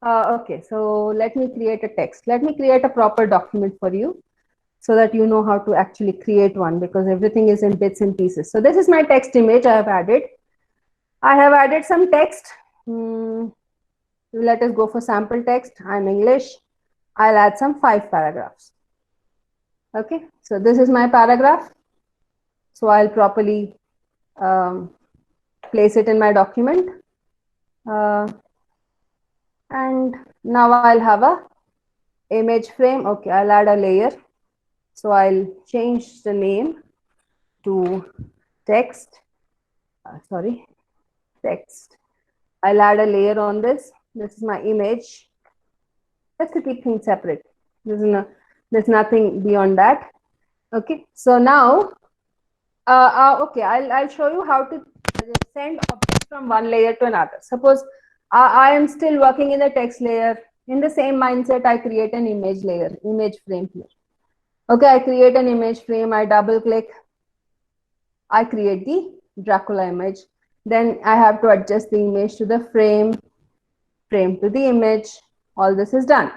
okay, so let me create a text. Let me create a proper document for you so that you know how to actually create one, because everything is in bits and pieces. So this is my text image I have added. I have added some text. Let us go for sample text. I'm English. I'll add some 5 paragraphs. Okay, so this is my paragraph. So I'll properly place it in my document. And now I'll have a image frame. Okay, I'll add a layer. So I'll change the name to text. Text. I'll add a layer on this. This is my image. Just to keep things separate. There's nothing beyond that. Okay, so now, okay, I'll show you how to send objects from one layer to another. Suppose I am still working in the text layer. In the same mindset, I create an image layer, image frame here. Okay, I create an image frame. I double click. I create the Dracula image. Then I have to adjust the image to the frame to the image. All this is done.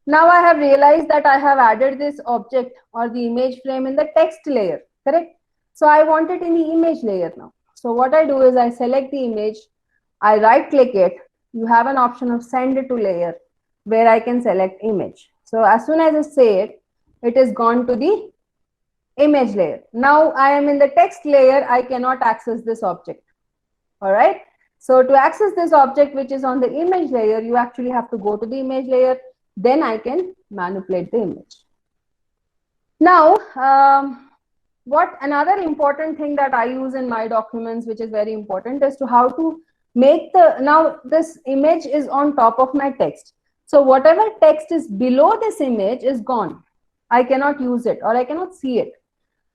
Now I have realized that I have added this object or the image frame in the text layer, correct? So I want it in the image layer now. So what I do is I select the image, I right click it. You have an option of send it to layer where I can select image. So as soon as I say it, it is gone to the image layer. Now I am in the text layer, I cannot access this object. All right. So to access this object which is on the image layer, you actually have to go to the image layer. Then I can manipulate the image. Now, what another important thing that I use in my documents, which is very important, is to how to make the, now this image is on top of my text. So whatever text is below this image is gone. I cannot use it or I cannot see it.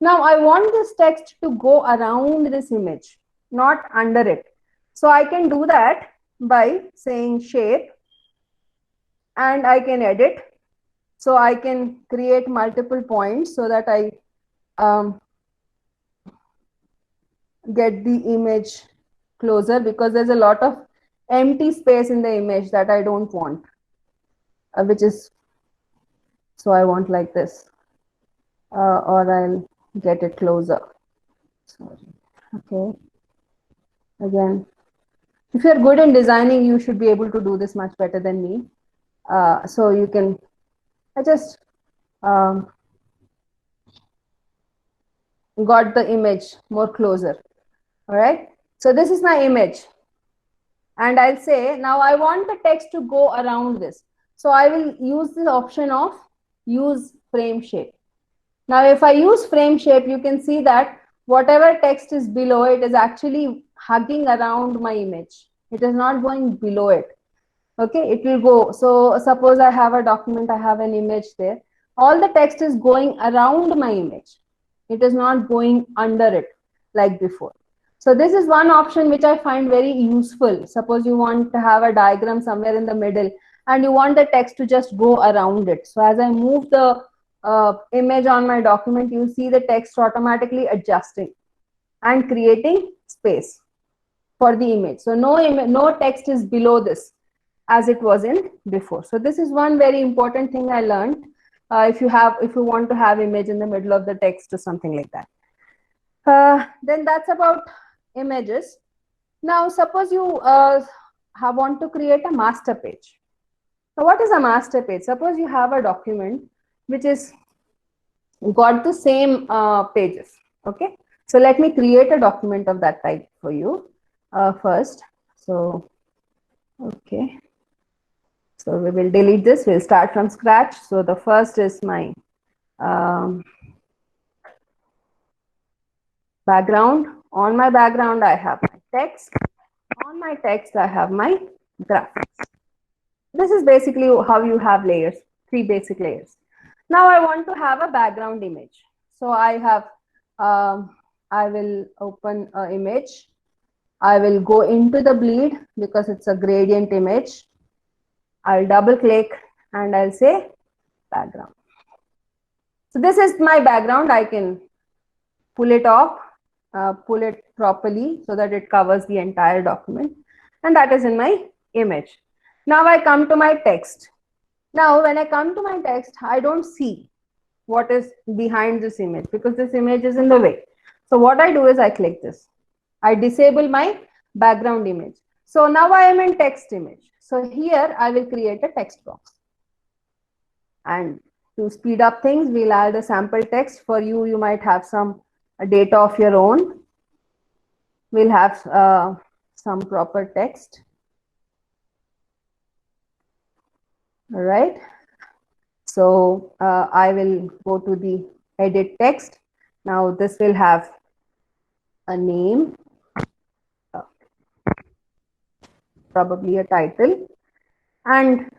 Now I want this text to go around this image, not under it. So I can do that by saying shape, and I can edit. So I can create multiple points so that I get the image closer, because there's a lot of empty space in the image that I don't want, which is, so I want like this. or I'll get it closer. Sorry. Okay. Again, if you're good in designing, you should be able to do this much better than me. So you can, I just got the image more closer. All right. So this is my image. And I'll say, now I want the text to go around this. So I will use the option of use frame shape. Now, if I use frame shape, you can see that whatever text is below it is actually hugging around my image. It is not going below it. Okay, it will go. So suppose I have a document, I have an image there. All the text is going around my image. It is not going under it like before. So this is one option which I find very useful. Suppose you want to have a diagram somewhere in the middle and you want the text to just go around it. So as I move the image on my document, you see the text automatically adjusting and creating space for the image. So no text is below this as it was in before. So this is one very important thing I learned. If you want to have image in the middle of the text or something like that. Then that's about images. Now suppose you want to create a master page. So what is a master page? Suppose you have a document which is got the same pages. Okay, so let me create a document of that type for you first. So okay, so we will delete this. We'll start from scratch. So the first is my background. On my background, I have my text. On my text, I have my graphics. This is basically how you have layers, 3 basic layers. Now I want to have a background image. So I have, I will open an image. I will go into the bleed because it's a gradient image. I'll double click and I'll say background. So this is my background. I can pull it off, pull it properly so that it covers the entire document. And that is in my image. Now I come to my text. Now when I come to my text, I don't see what is behind this image because this image is in the way. So what I do is I click this. I disable my background image. So now I am in text image. So here I will create a text box. And to speed up things, we'll add a sample text. For you, you might have some data of your own. We'll have some proper text. All right. So I will go to the edit text. Now this will have a name, probably a title, and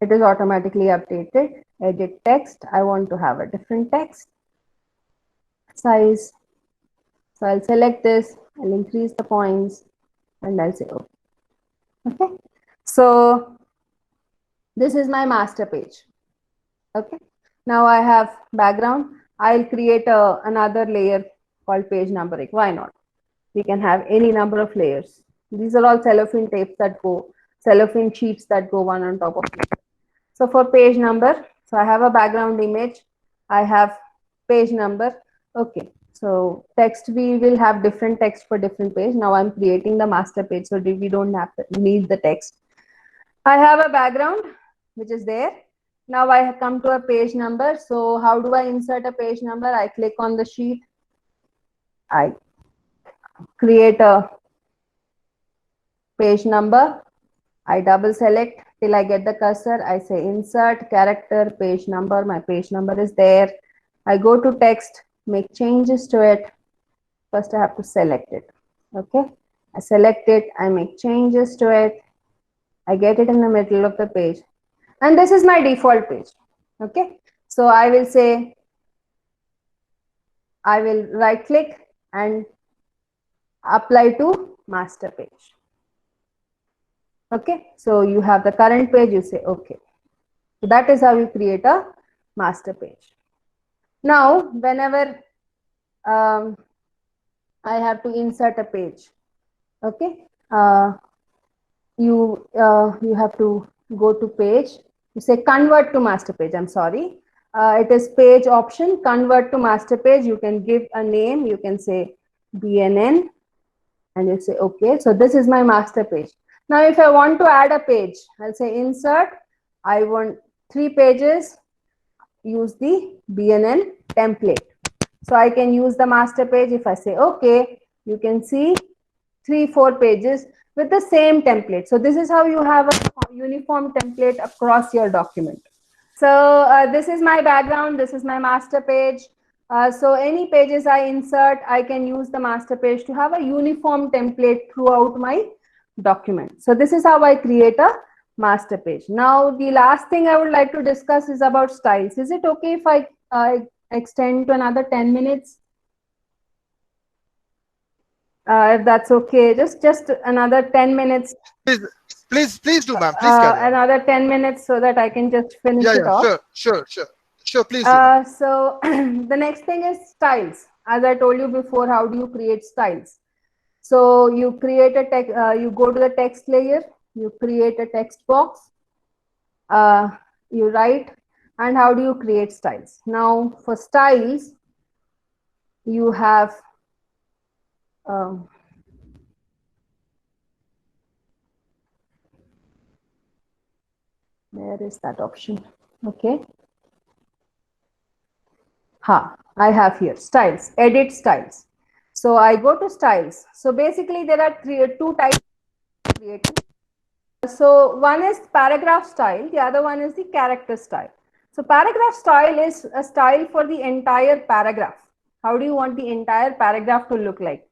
it is automatically updated. Edit text. I want to have a different text size. So I'll select this. I'll increase the points, and I'll say okay. Okay. So this is my master page. Okay. Now I have background. I'll create another layer called page numbering. Why not? We can have any number of layers. These are all cellophane tapes that go, cellophane sheets that go one on top of each other. So for page number, so I have a background image. I have page number. Okay. So text, we will have different text for different page. Now I'm creating the master page, so we don't have to need the text. I have a background which is there. Now I have come to a page number. So how do I insert a page number? I click on the sheet. I create a page number. I double select till I get the cursor. I say insert character page number. My page number is there. I go to text, make changes to it. First I have to select it. Okay. I select it. I make changes to it. I get it in the middle of the page. And this is my default page. Okay. So I will say, I will right click and apply to master page. Okay. So you have the current page, you say, okay. So that is how you create a master page. Now, whenever I have to insert a page, okay, you have to go to page. You say convert to master page. I'm sorry. It is page option, convert to master page. You can give a name, you can say BNN, and you say okay. So this is my master page. Now if I want to add a page, I'll say insert, I want 3 pages, use the BNN template. So I can use the master page. If I say okay, you can see 3-4 pages with the same template. So this is how you have a uniform template across your document. So this is my background, this is my master page. So any pages I insert, I can use the master page to have a uniform template throughout my document. So this is how I create a master page. Now the last thing I would like to discuss is about styles. Is it okay if I extend to another 10 minutes? If that's okay, just another 10 minutes. Please do, ma'am. Please carry on. Another 10 minutes so that I can just finish it off. Sure. Please do. So the next thing is styles. As I told you before, how do you create styles? So you create a text. You go to the text layer. You create a text box. You write. And how do you create styles? Now for styles, you have where is that option? Okay. I have here styles, edit styles. So I go to styles. So basically there are 2 types of creating. So one is paragraph style, the other one is the character style. So paragraph style is a style for the entire paragraph. How do you want the entire paragraph to look like?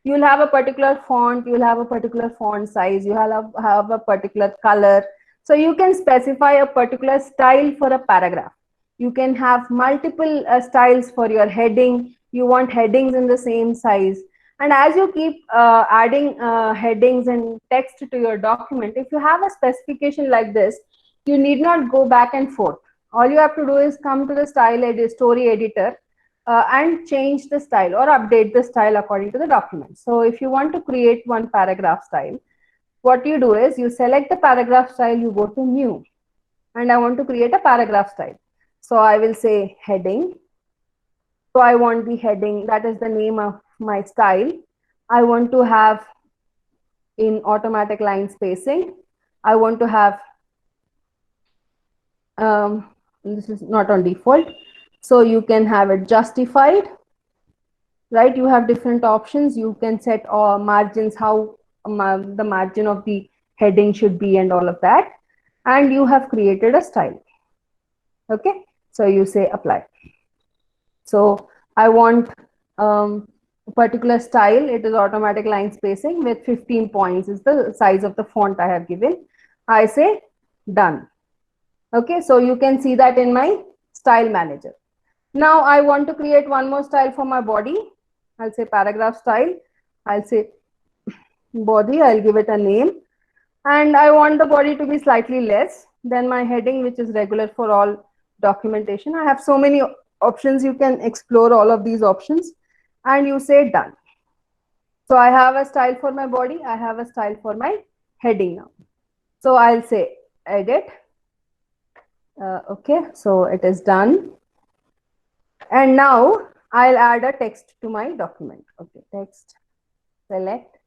You'll have a particular font, you'll have a particular font size, you'll have a particular color. So you can specify a particular style for a paragraph. You can have multiple styles for your heading. You want headings in the same size. And as you keep adding headings and text to your document, if you have a specification like this, you need not go back and forth. All you have to do is come to the story editor and change the style or update the style according to the document. So if you want to create one paragraph style, what you do is you select the paragraph style, you go to new, and I want to create a paragraph style. So I will say heading. So I want the heading, that is the name of my style. I want to have in automatic line spacing. I want to have, this is not on default. So you can have it justified, right? You have different options. You can set margins, how the margin of the heading should be and all of that. And you have created a style. Okay. So you say apply. So I want a particular style. It is automatic line spacing with 15 points is the size of the font I have given. I say done. Okay. So you can see that in my style manager. Now I want to create one more style for my body. I'll say paragraph style. I'll say body. I'll give it a name. And I want the body to be slightly less than my heading, which is regular for all documentation. I have so many options. You can explore all of these options and you say done. So I have a style for my body. I have a style for my heading now. So I'll say edit. Okay, so it is done. And now I'll add a text to my document. Okay, text, select,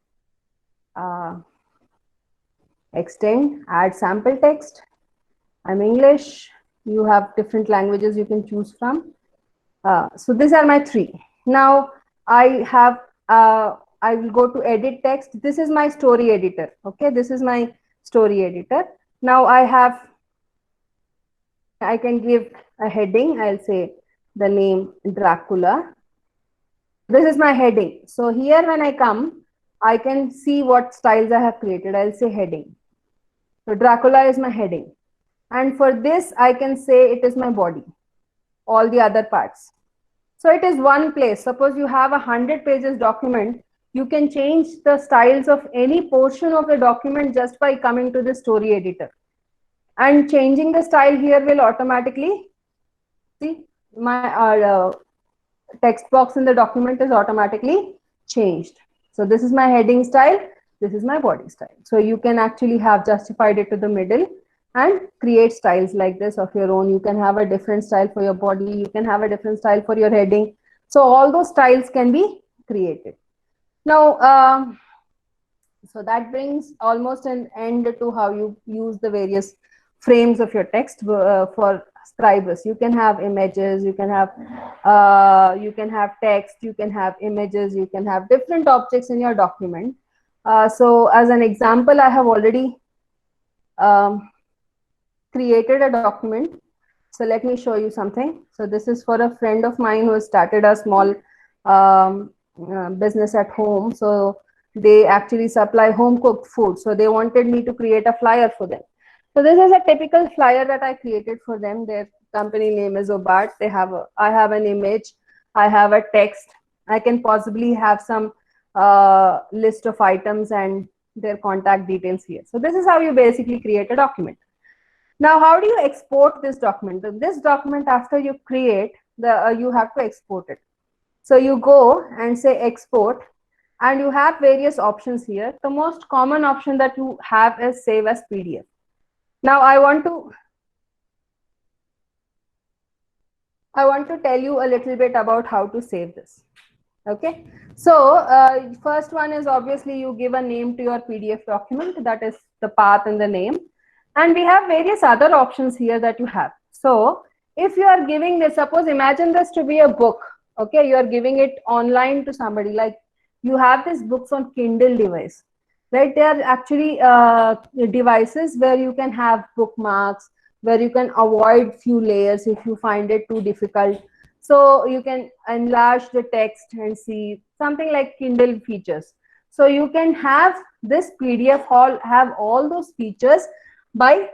extend, add sample text. I'm English. You have different languages you can choose from. So these are my 3. Now I have, I will go to edit text. This is my story editor. Okay, this is my story editor. Now I can give a heading. I'll say the name Dracula. This is my heading. So here when I come, I can see what styles I have created. I'll say heading. So Dracula is my heading. And for this, I can say it is my body, all the other parts. So it is one place. Suppose you have 100 pages document, you can change the styles of any portion of the document just by coming to the story editor. And changing the style here will automatically, see, my text box in the document is automatically changed. So this is my heading style, this is my body style. So you can actually have justified it to the middle and create styles like this of your own. You can have a different style for your body, you can have a different style for your heading. So all those styles can be created. Now, so that brings almost an end to how you use the various frames of your text for scribers. You can have images, you can have text, you can have images, you can have different objects in your document. So as an example, I have already created a document. So let me show you something. So this is for a friend of mine who has started a small business at home. So they actually supply home cooked food. So they wanted me to create a flyer for them. So this is a typical flyer that I created for them. Their company name is Obart. I have an image, I have a text, I can possibly have some list of items and their contact details here. So this is how you basically create a document. Now, how do you export this document? This document, after you create, you have to export it. So you go and say export, and you have various options here. The most common option that you have is save as PDF. Now, I want to tell you a little bit about how to save this. Okay, so first one is obviously you give a name to your PDF document, that is the path and the name. And we have various other options here that you have. So if you are giving this, suppose imagine this to be a book. Okay, you are giving it online to somebody, like you have these books on Kindle device, right? They are actually devices where you can have bookmarks, where you can avoid few layers if you find it too difficult. So you can enlarge the text and see something like Kindle features. So you can have this PDF have all those features by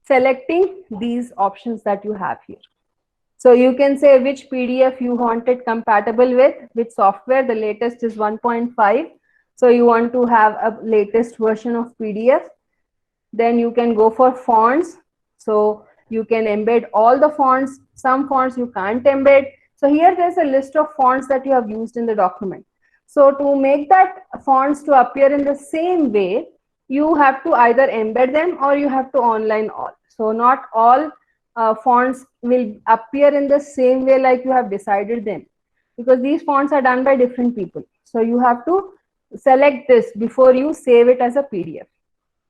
selecting these options that you have here. So you can say which PDF you want it compatible with, which software. The latest is 1.5. So you want to have a latest version of PDF. Then you can go for fonts. So you can embed all the fonts. Some fonts you can't embed. So here there's a list of fonts that you have used in the document. So to make that fonts to appear in the same way, you have to either embed them or you have to online all. So not all fonts will appear in the same way like you have decided them, because these fonts are done by different people. So you have to select this before you save it as a PDF.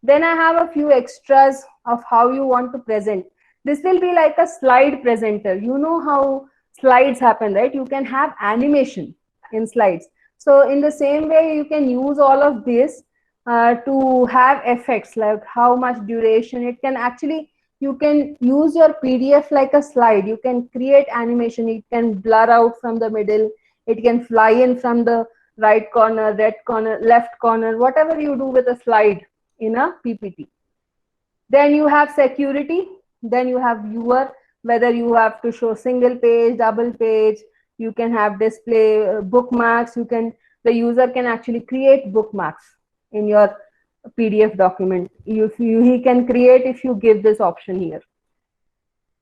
Then I have a few extras of how you want to present. This will be like a slide presenter. You know how slides happen, right? You can have animation in slides. So in the same way, you can use all of this to have effects, like how much duration. It can actually, you can use your PDF like a slide. You can create animation. It can blur out from the middle. It can fly in from the right corner, left corner, whatever you do with a slide in a PPT. Then you have security. Then you have viewer, whether you have to show single page, double page. You can have display bookmarks. The user can actually create bookmarks in your PDF document. He can create if you give this option here.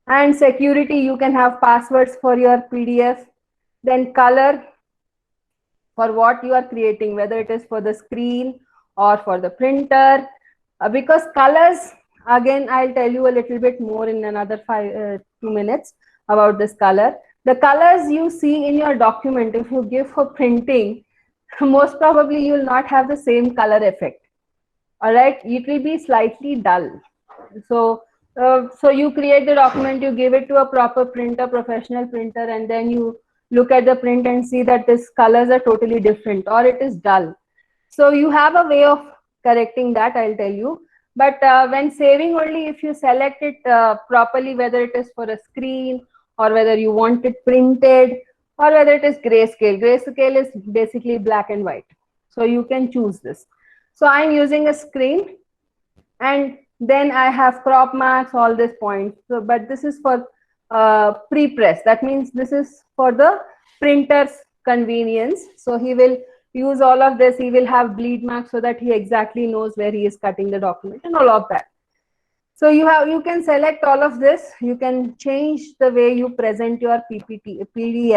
And security, you can have passwords for your PDF. Then color, for what you are creating, whether it is for the screen or for the printer. Because colors, again, I'll tell you a little bit more in another 2 minutes about this color. The colors you see in your document, if you give for printing, most probably you will not have the same color effect. All right, it will be slightly dull. So you create the document, you give it to a proper printer, professional printer, and then you look at the print and see that these colors are totally different or it is dull. So you have a way of correcting that, I'll tell you. But when saving only, if you select it properly, whether it is for a screen or whether you want it printed or whether it is grayscale. Grayscale is basically black and white. So you can choose this. So I'm using a screen, and then I have crop marks, all these points. So, but this is for pre-press. That means this is for the printer's convenience. So he will use all of this. He will have bleed marks so that he exactly knows where he is cutting the document and all of that. So you can select all of this. You can change the way you present your PDF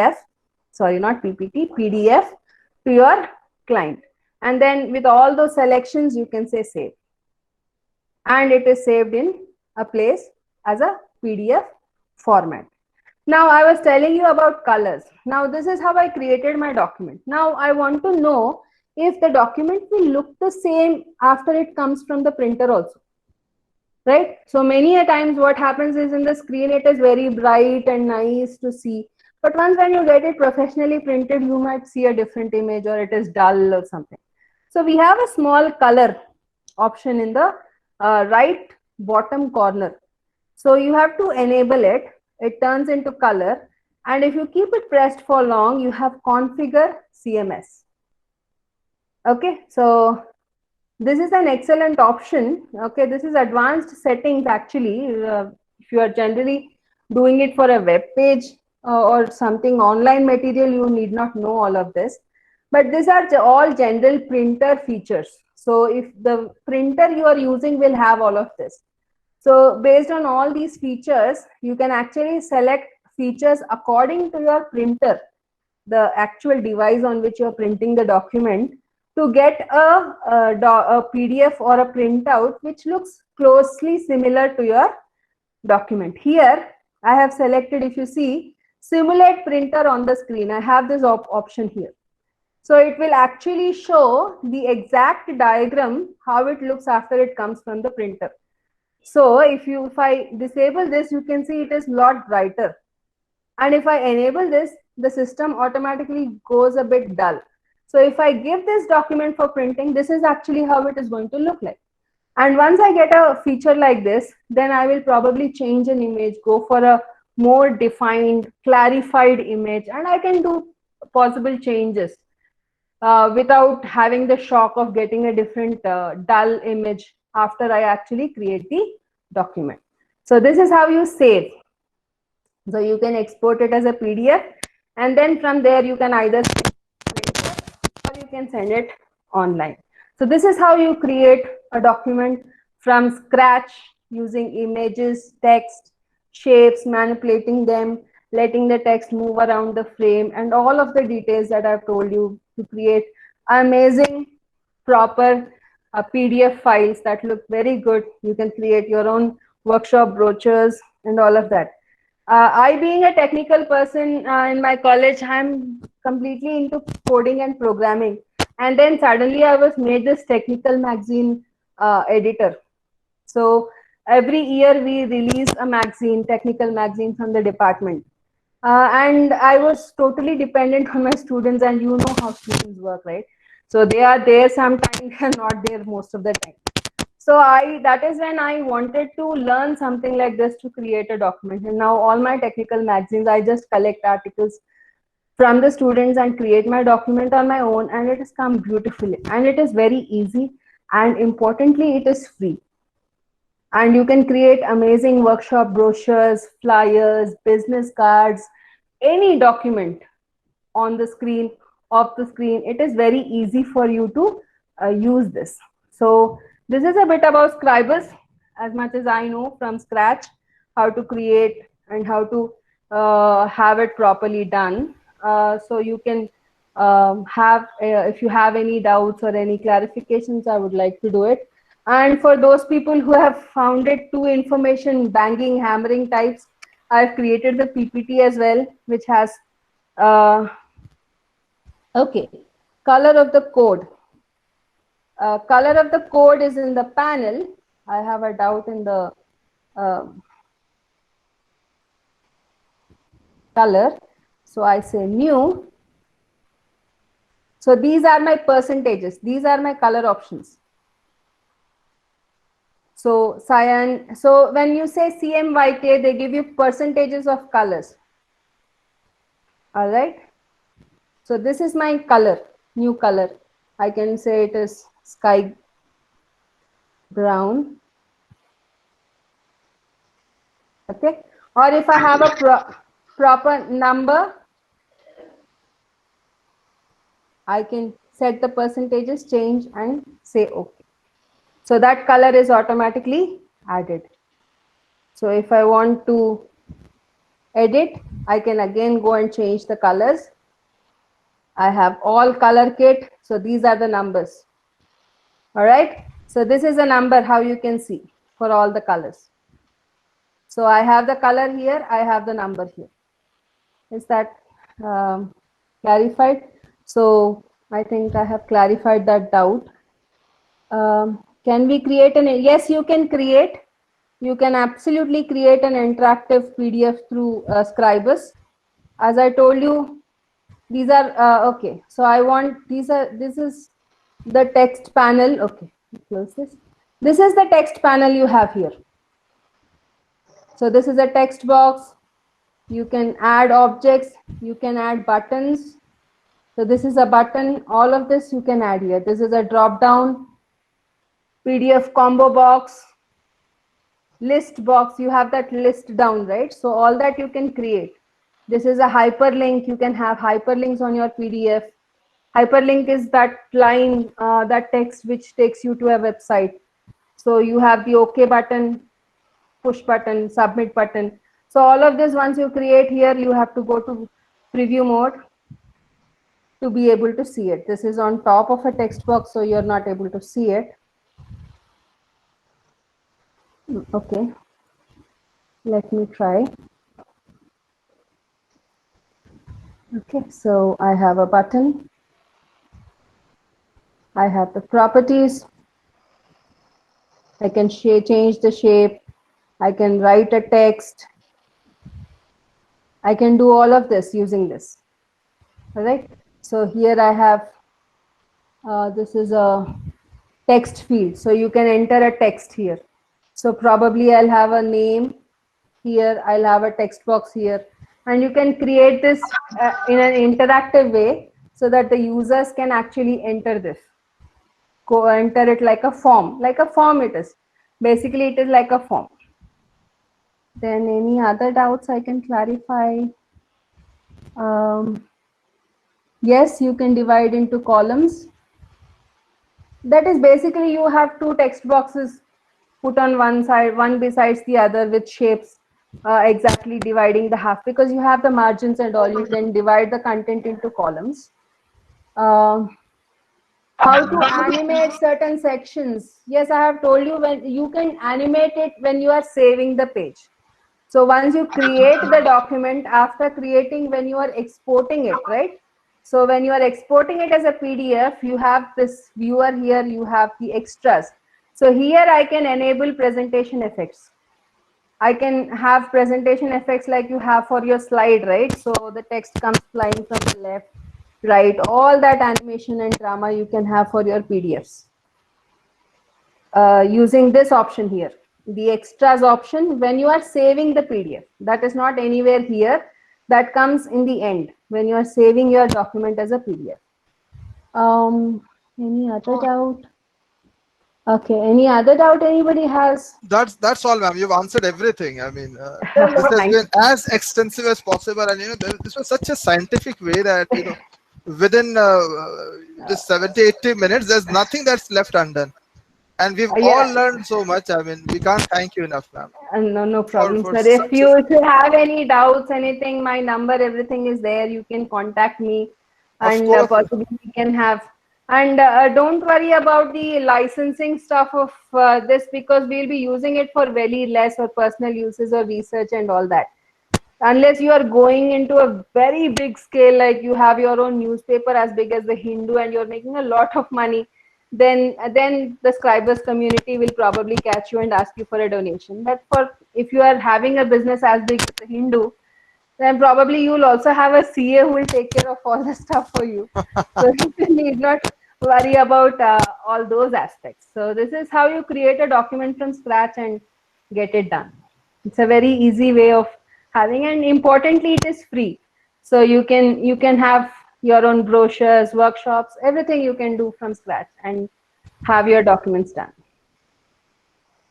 to your client. And then with all those selections, you can say save. And it is saved in a place as a PDF format. Now I was telling you about colors. Now this is how I created my document. Now I want to know if the document will look the same after it comes from the printer also. Right? So many a times what happens is in the screen it is very bright and nice to see. But once when you get it professionally printed, you might see a different image or it is dull or something. So we have a small color option in the right bottom corner. So you have to enable it. It turns into color. And if you keep it pressed for long, you have configure CMS. Okay, so this is an excellent option. Okay, this is advanced settings actually. If you are generally doing it for a web page or something online material, you need not know all of this. But these are all general printer features. So if the printer you are using will have all of this. So based on all these features, you can actually select features according to your printer, the actual device on which you are printing the document, to get a PDF or a printout which looks closely similar to your document. Here, I have selected, if you see, simulate printer on the screen. I have this option here. So it will actually show the exact diagram, how it looks after it comes from the printer. So if I disable this, you can see it is a lot brighter. And if I enable this, the system automatically goes a bit dull. So if I give this document for printing, this is actually how it is going to look like. And once I get a feature like this, then I will probably change an image, go for a more defined, clarified image, and I can do possible changes without having the shock of getting a different dull image after I actually create the document. So this is how you save. So you can export it as a PDF, and then from there you can either or you can send it online. So this is how you create a document from scratch using images, text, shapes, manipulating them, letting the text move around the frame, and all of the details that I've told you to create amazing, proper PDF files that look very good. You can create your own workshop brochures and all of that. I, being a technical person in my college, I'm completely into coding and programming. And then suddenly I was made this technical magazine editor. So every year we release a magazine, technical magazine from the department. And I was totally dependent on my students, and you know how students work, right? So they are there sometimes and not there most of the time. So that is when I wanted to learn something like this to create a document. And now all my technical magazines, I just collect articles from the students and create my document on my own, and it has come beautifully. And it is very easy, and importantly, it is free. And you can create amazing workshop brochures, flyers, business cards, any document on the screen, off the screen. It is very easy for you to use this. So this is a bit about Scribus, as much as I know from scratch, how to create and how to have it properly done. So you can if you have any doubts or any clarifications, I would like to do it. And for those people who have found it too information banging, hammering types, I've created the PPT as well, which has okay, color of the code. Color of the code is in the panel. I have a doubt in the color. So I say new. So these are my percentages. These are my color options. So cyan. So when you say CMYK, they give you percentages of colors. All right. So this is my color, new color. I can say it is sky brown. Okay. Or if I have a proper number, I can set the percentages, change, and say OK. So that color is automatically added. So if I want to edit, I can again go and change the colors. I have all color kit. So these are the numbers. All right. So this is a number, how you can see for all the colors. So I have the color here, I have the number here. Is that clarified? So I think I have clarified that doubt. Can we create an, yes, you can create. You can absolutely create an interactive PDF through Scribus. As I told you, these are, okay. So I want, this is the text panel. Okay, close this. This is the text panel you have here. So this is a text box. You can add objects, you can add buttons. So this is a button, all of this you can add here. This is a drop down, PDF combo box, list box, you have that list down, right? So all that you can create. This is a hyperlink, you can have hyperlinks on your PDF. Hyperlink is that line, that text which takes you to a website. So you have the OK button, push button, submit button. So all of this, once you create here, you have to go to preview mode to be able to see it. This is on top of a text box, so you're not able to see it. Okay, let me try. Okay, so I have a button. I have the properties. I can change the shape. I can write a text. I can do all of this using this. All right. So here I have, this is a text field. So you can enter a text here. So probably I'll have a name here. I'll have a text box here. And you can create this in an interactive way so that the users can actually enter this. Go enter it like a form. Like a form it is. Basically, it is like a form. Then any other doubts I can clarify? Yes, you can divide into columns. That is basically you have two text boxes put on one side, one besides the other with shapes exactly dividing the half, because you have the margins and all. You can divide the content into columns. How to animate certain sections? Yes, I have told you, when you can animate it when you are saving the page. So once you create the document, after creating, when you are exporting it, right? So when you are exporting it as a PDF, you have this viewer here, you have the extras. So here I can enable presentation effects. I can have presentation effects like you have for your slide, right? So the text comes flying from the left, right? All that animation and drama you can have for your PDFs. Using this option here, the extras option, when you are saving the PDF, that is not anywhere here, that comes in the end when you are saving your document as a PDF. Any other doubt? Okay, any other doubt anybody has? That's all, ma'am. You've answered everything. I mean, this has been as extensive as possible, and this was such a scientific way that within this 70-80 minutes, there's nothing that's left undone. And we've all learned so much. I mean, we can't thank you enough, ma'am. No problem, sir. If you have any doubts, anything, my number, everything is there. You can contact me, and possibly we can have. And don't worry about the licensing stuff of this, because we'll be using it for very less or personal uses or research and all that. Unless you are going into a very big scale, like you have your own newspaper as big as the Hindu and you're making a lot of money, then the Scribus community will probably catch you and ask you for a donation. But if you are having a business as big as the Hindu, then probably you'll also have a CA who will take care of all the stuff for you. So you need not worry about all those aspects. So this is how you create a document from scratch and get it done. It's a very easy way of having, and importantly, it is free. So you can have your own brochures, workshops, everything you can do from scratch and have your documents done.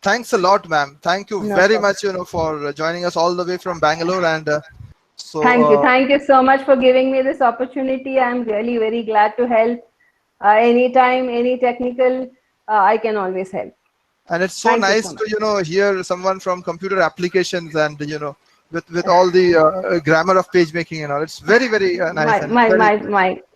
Thanks a lot, ma'am. Thank you very much, for joining us all the way from Bangalore. And so thank you so much for giving me this opportunity. I'm really very glad to help. Anytime, any technical, I can always help. And it's so nice to hear someone from computer applications and with all the grammar of page making and all. It's very, very nice.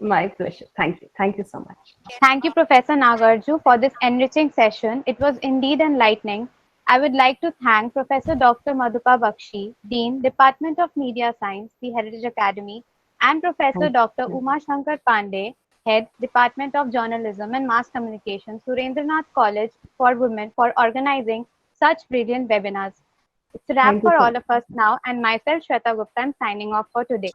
My pleasure. Thank you so much. Thank you, Professor Nagaraju, for this enriching session. It was indeed enlightening. I would like to thank Professor Dr. Madhupa Bakshi, Dean, Department of Media Science, the Heritage Academy, and Professor Dr. Uma Shankar Pandey, Head, Department of Journalism and Mass Communication, Surendranath College for Women, for organizing such brilliant webinars. It's a wrap Thank you for so all of us now, and myself, Shweta Gupta, I'm signing off for today.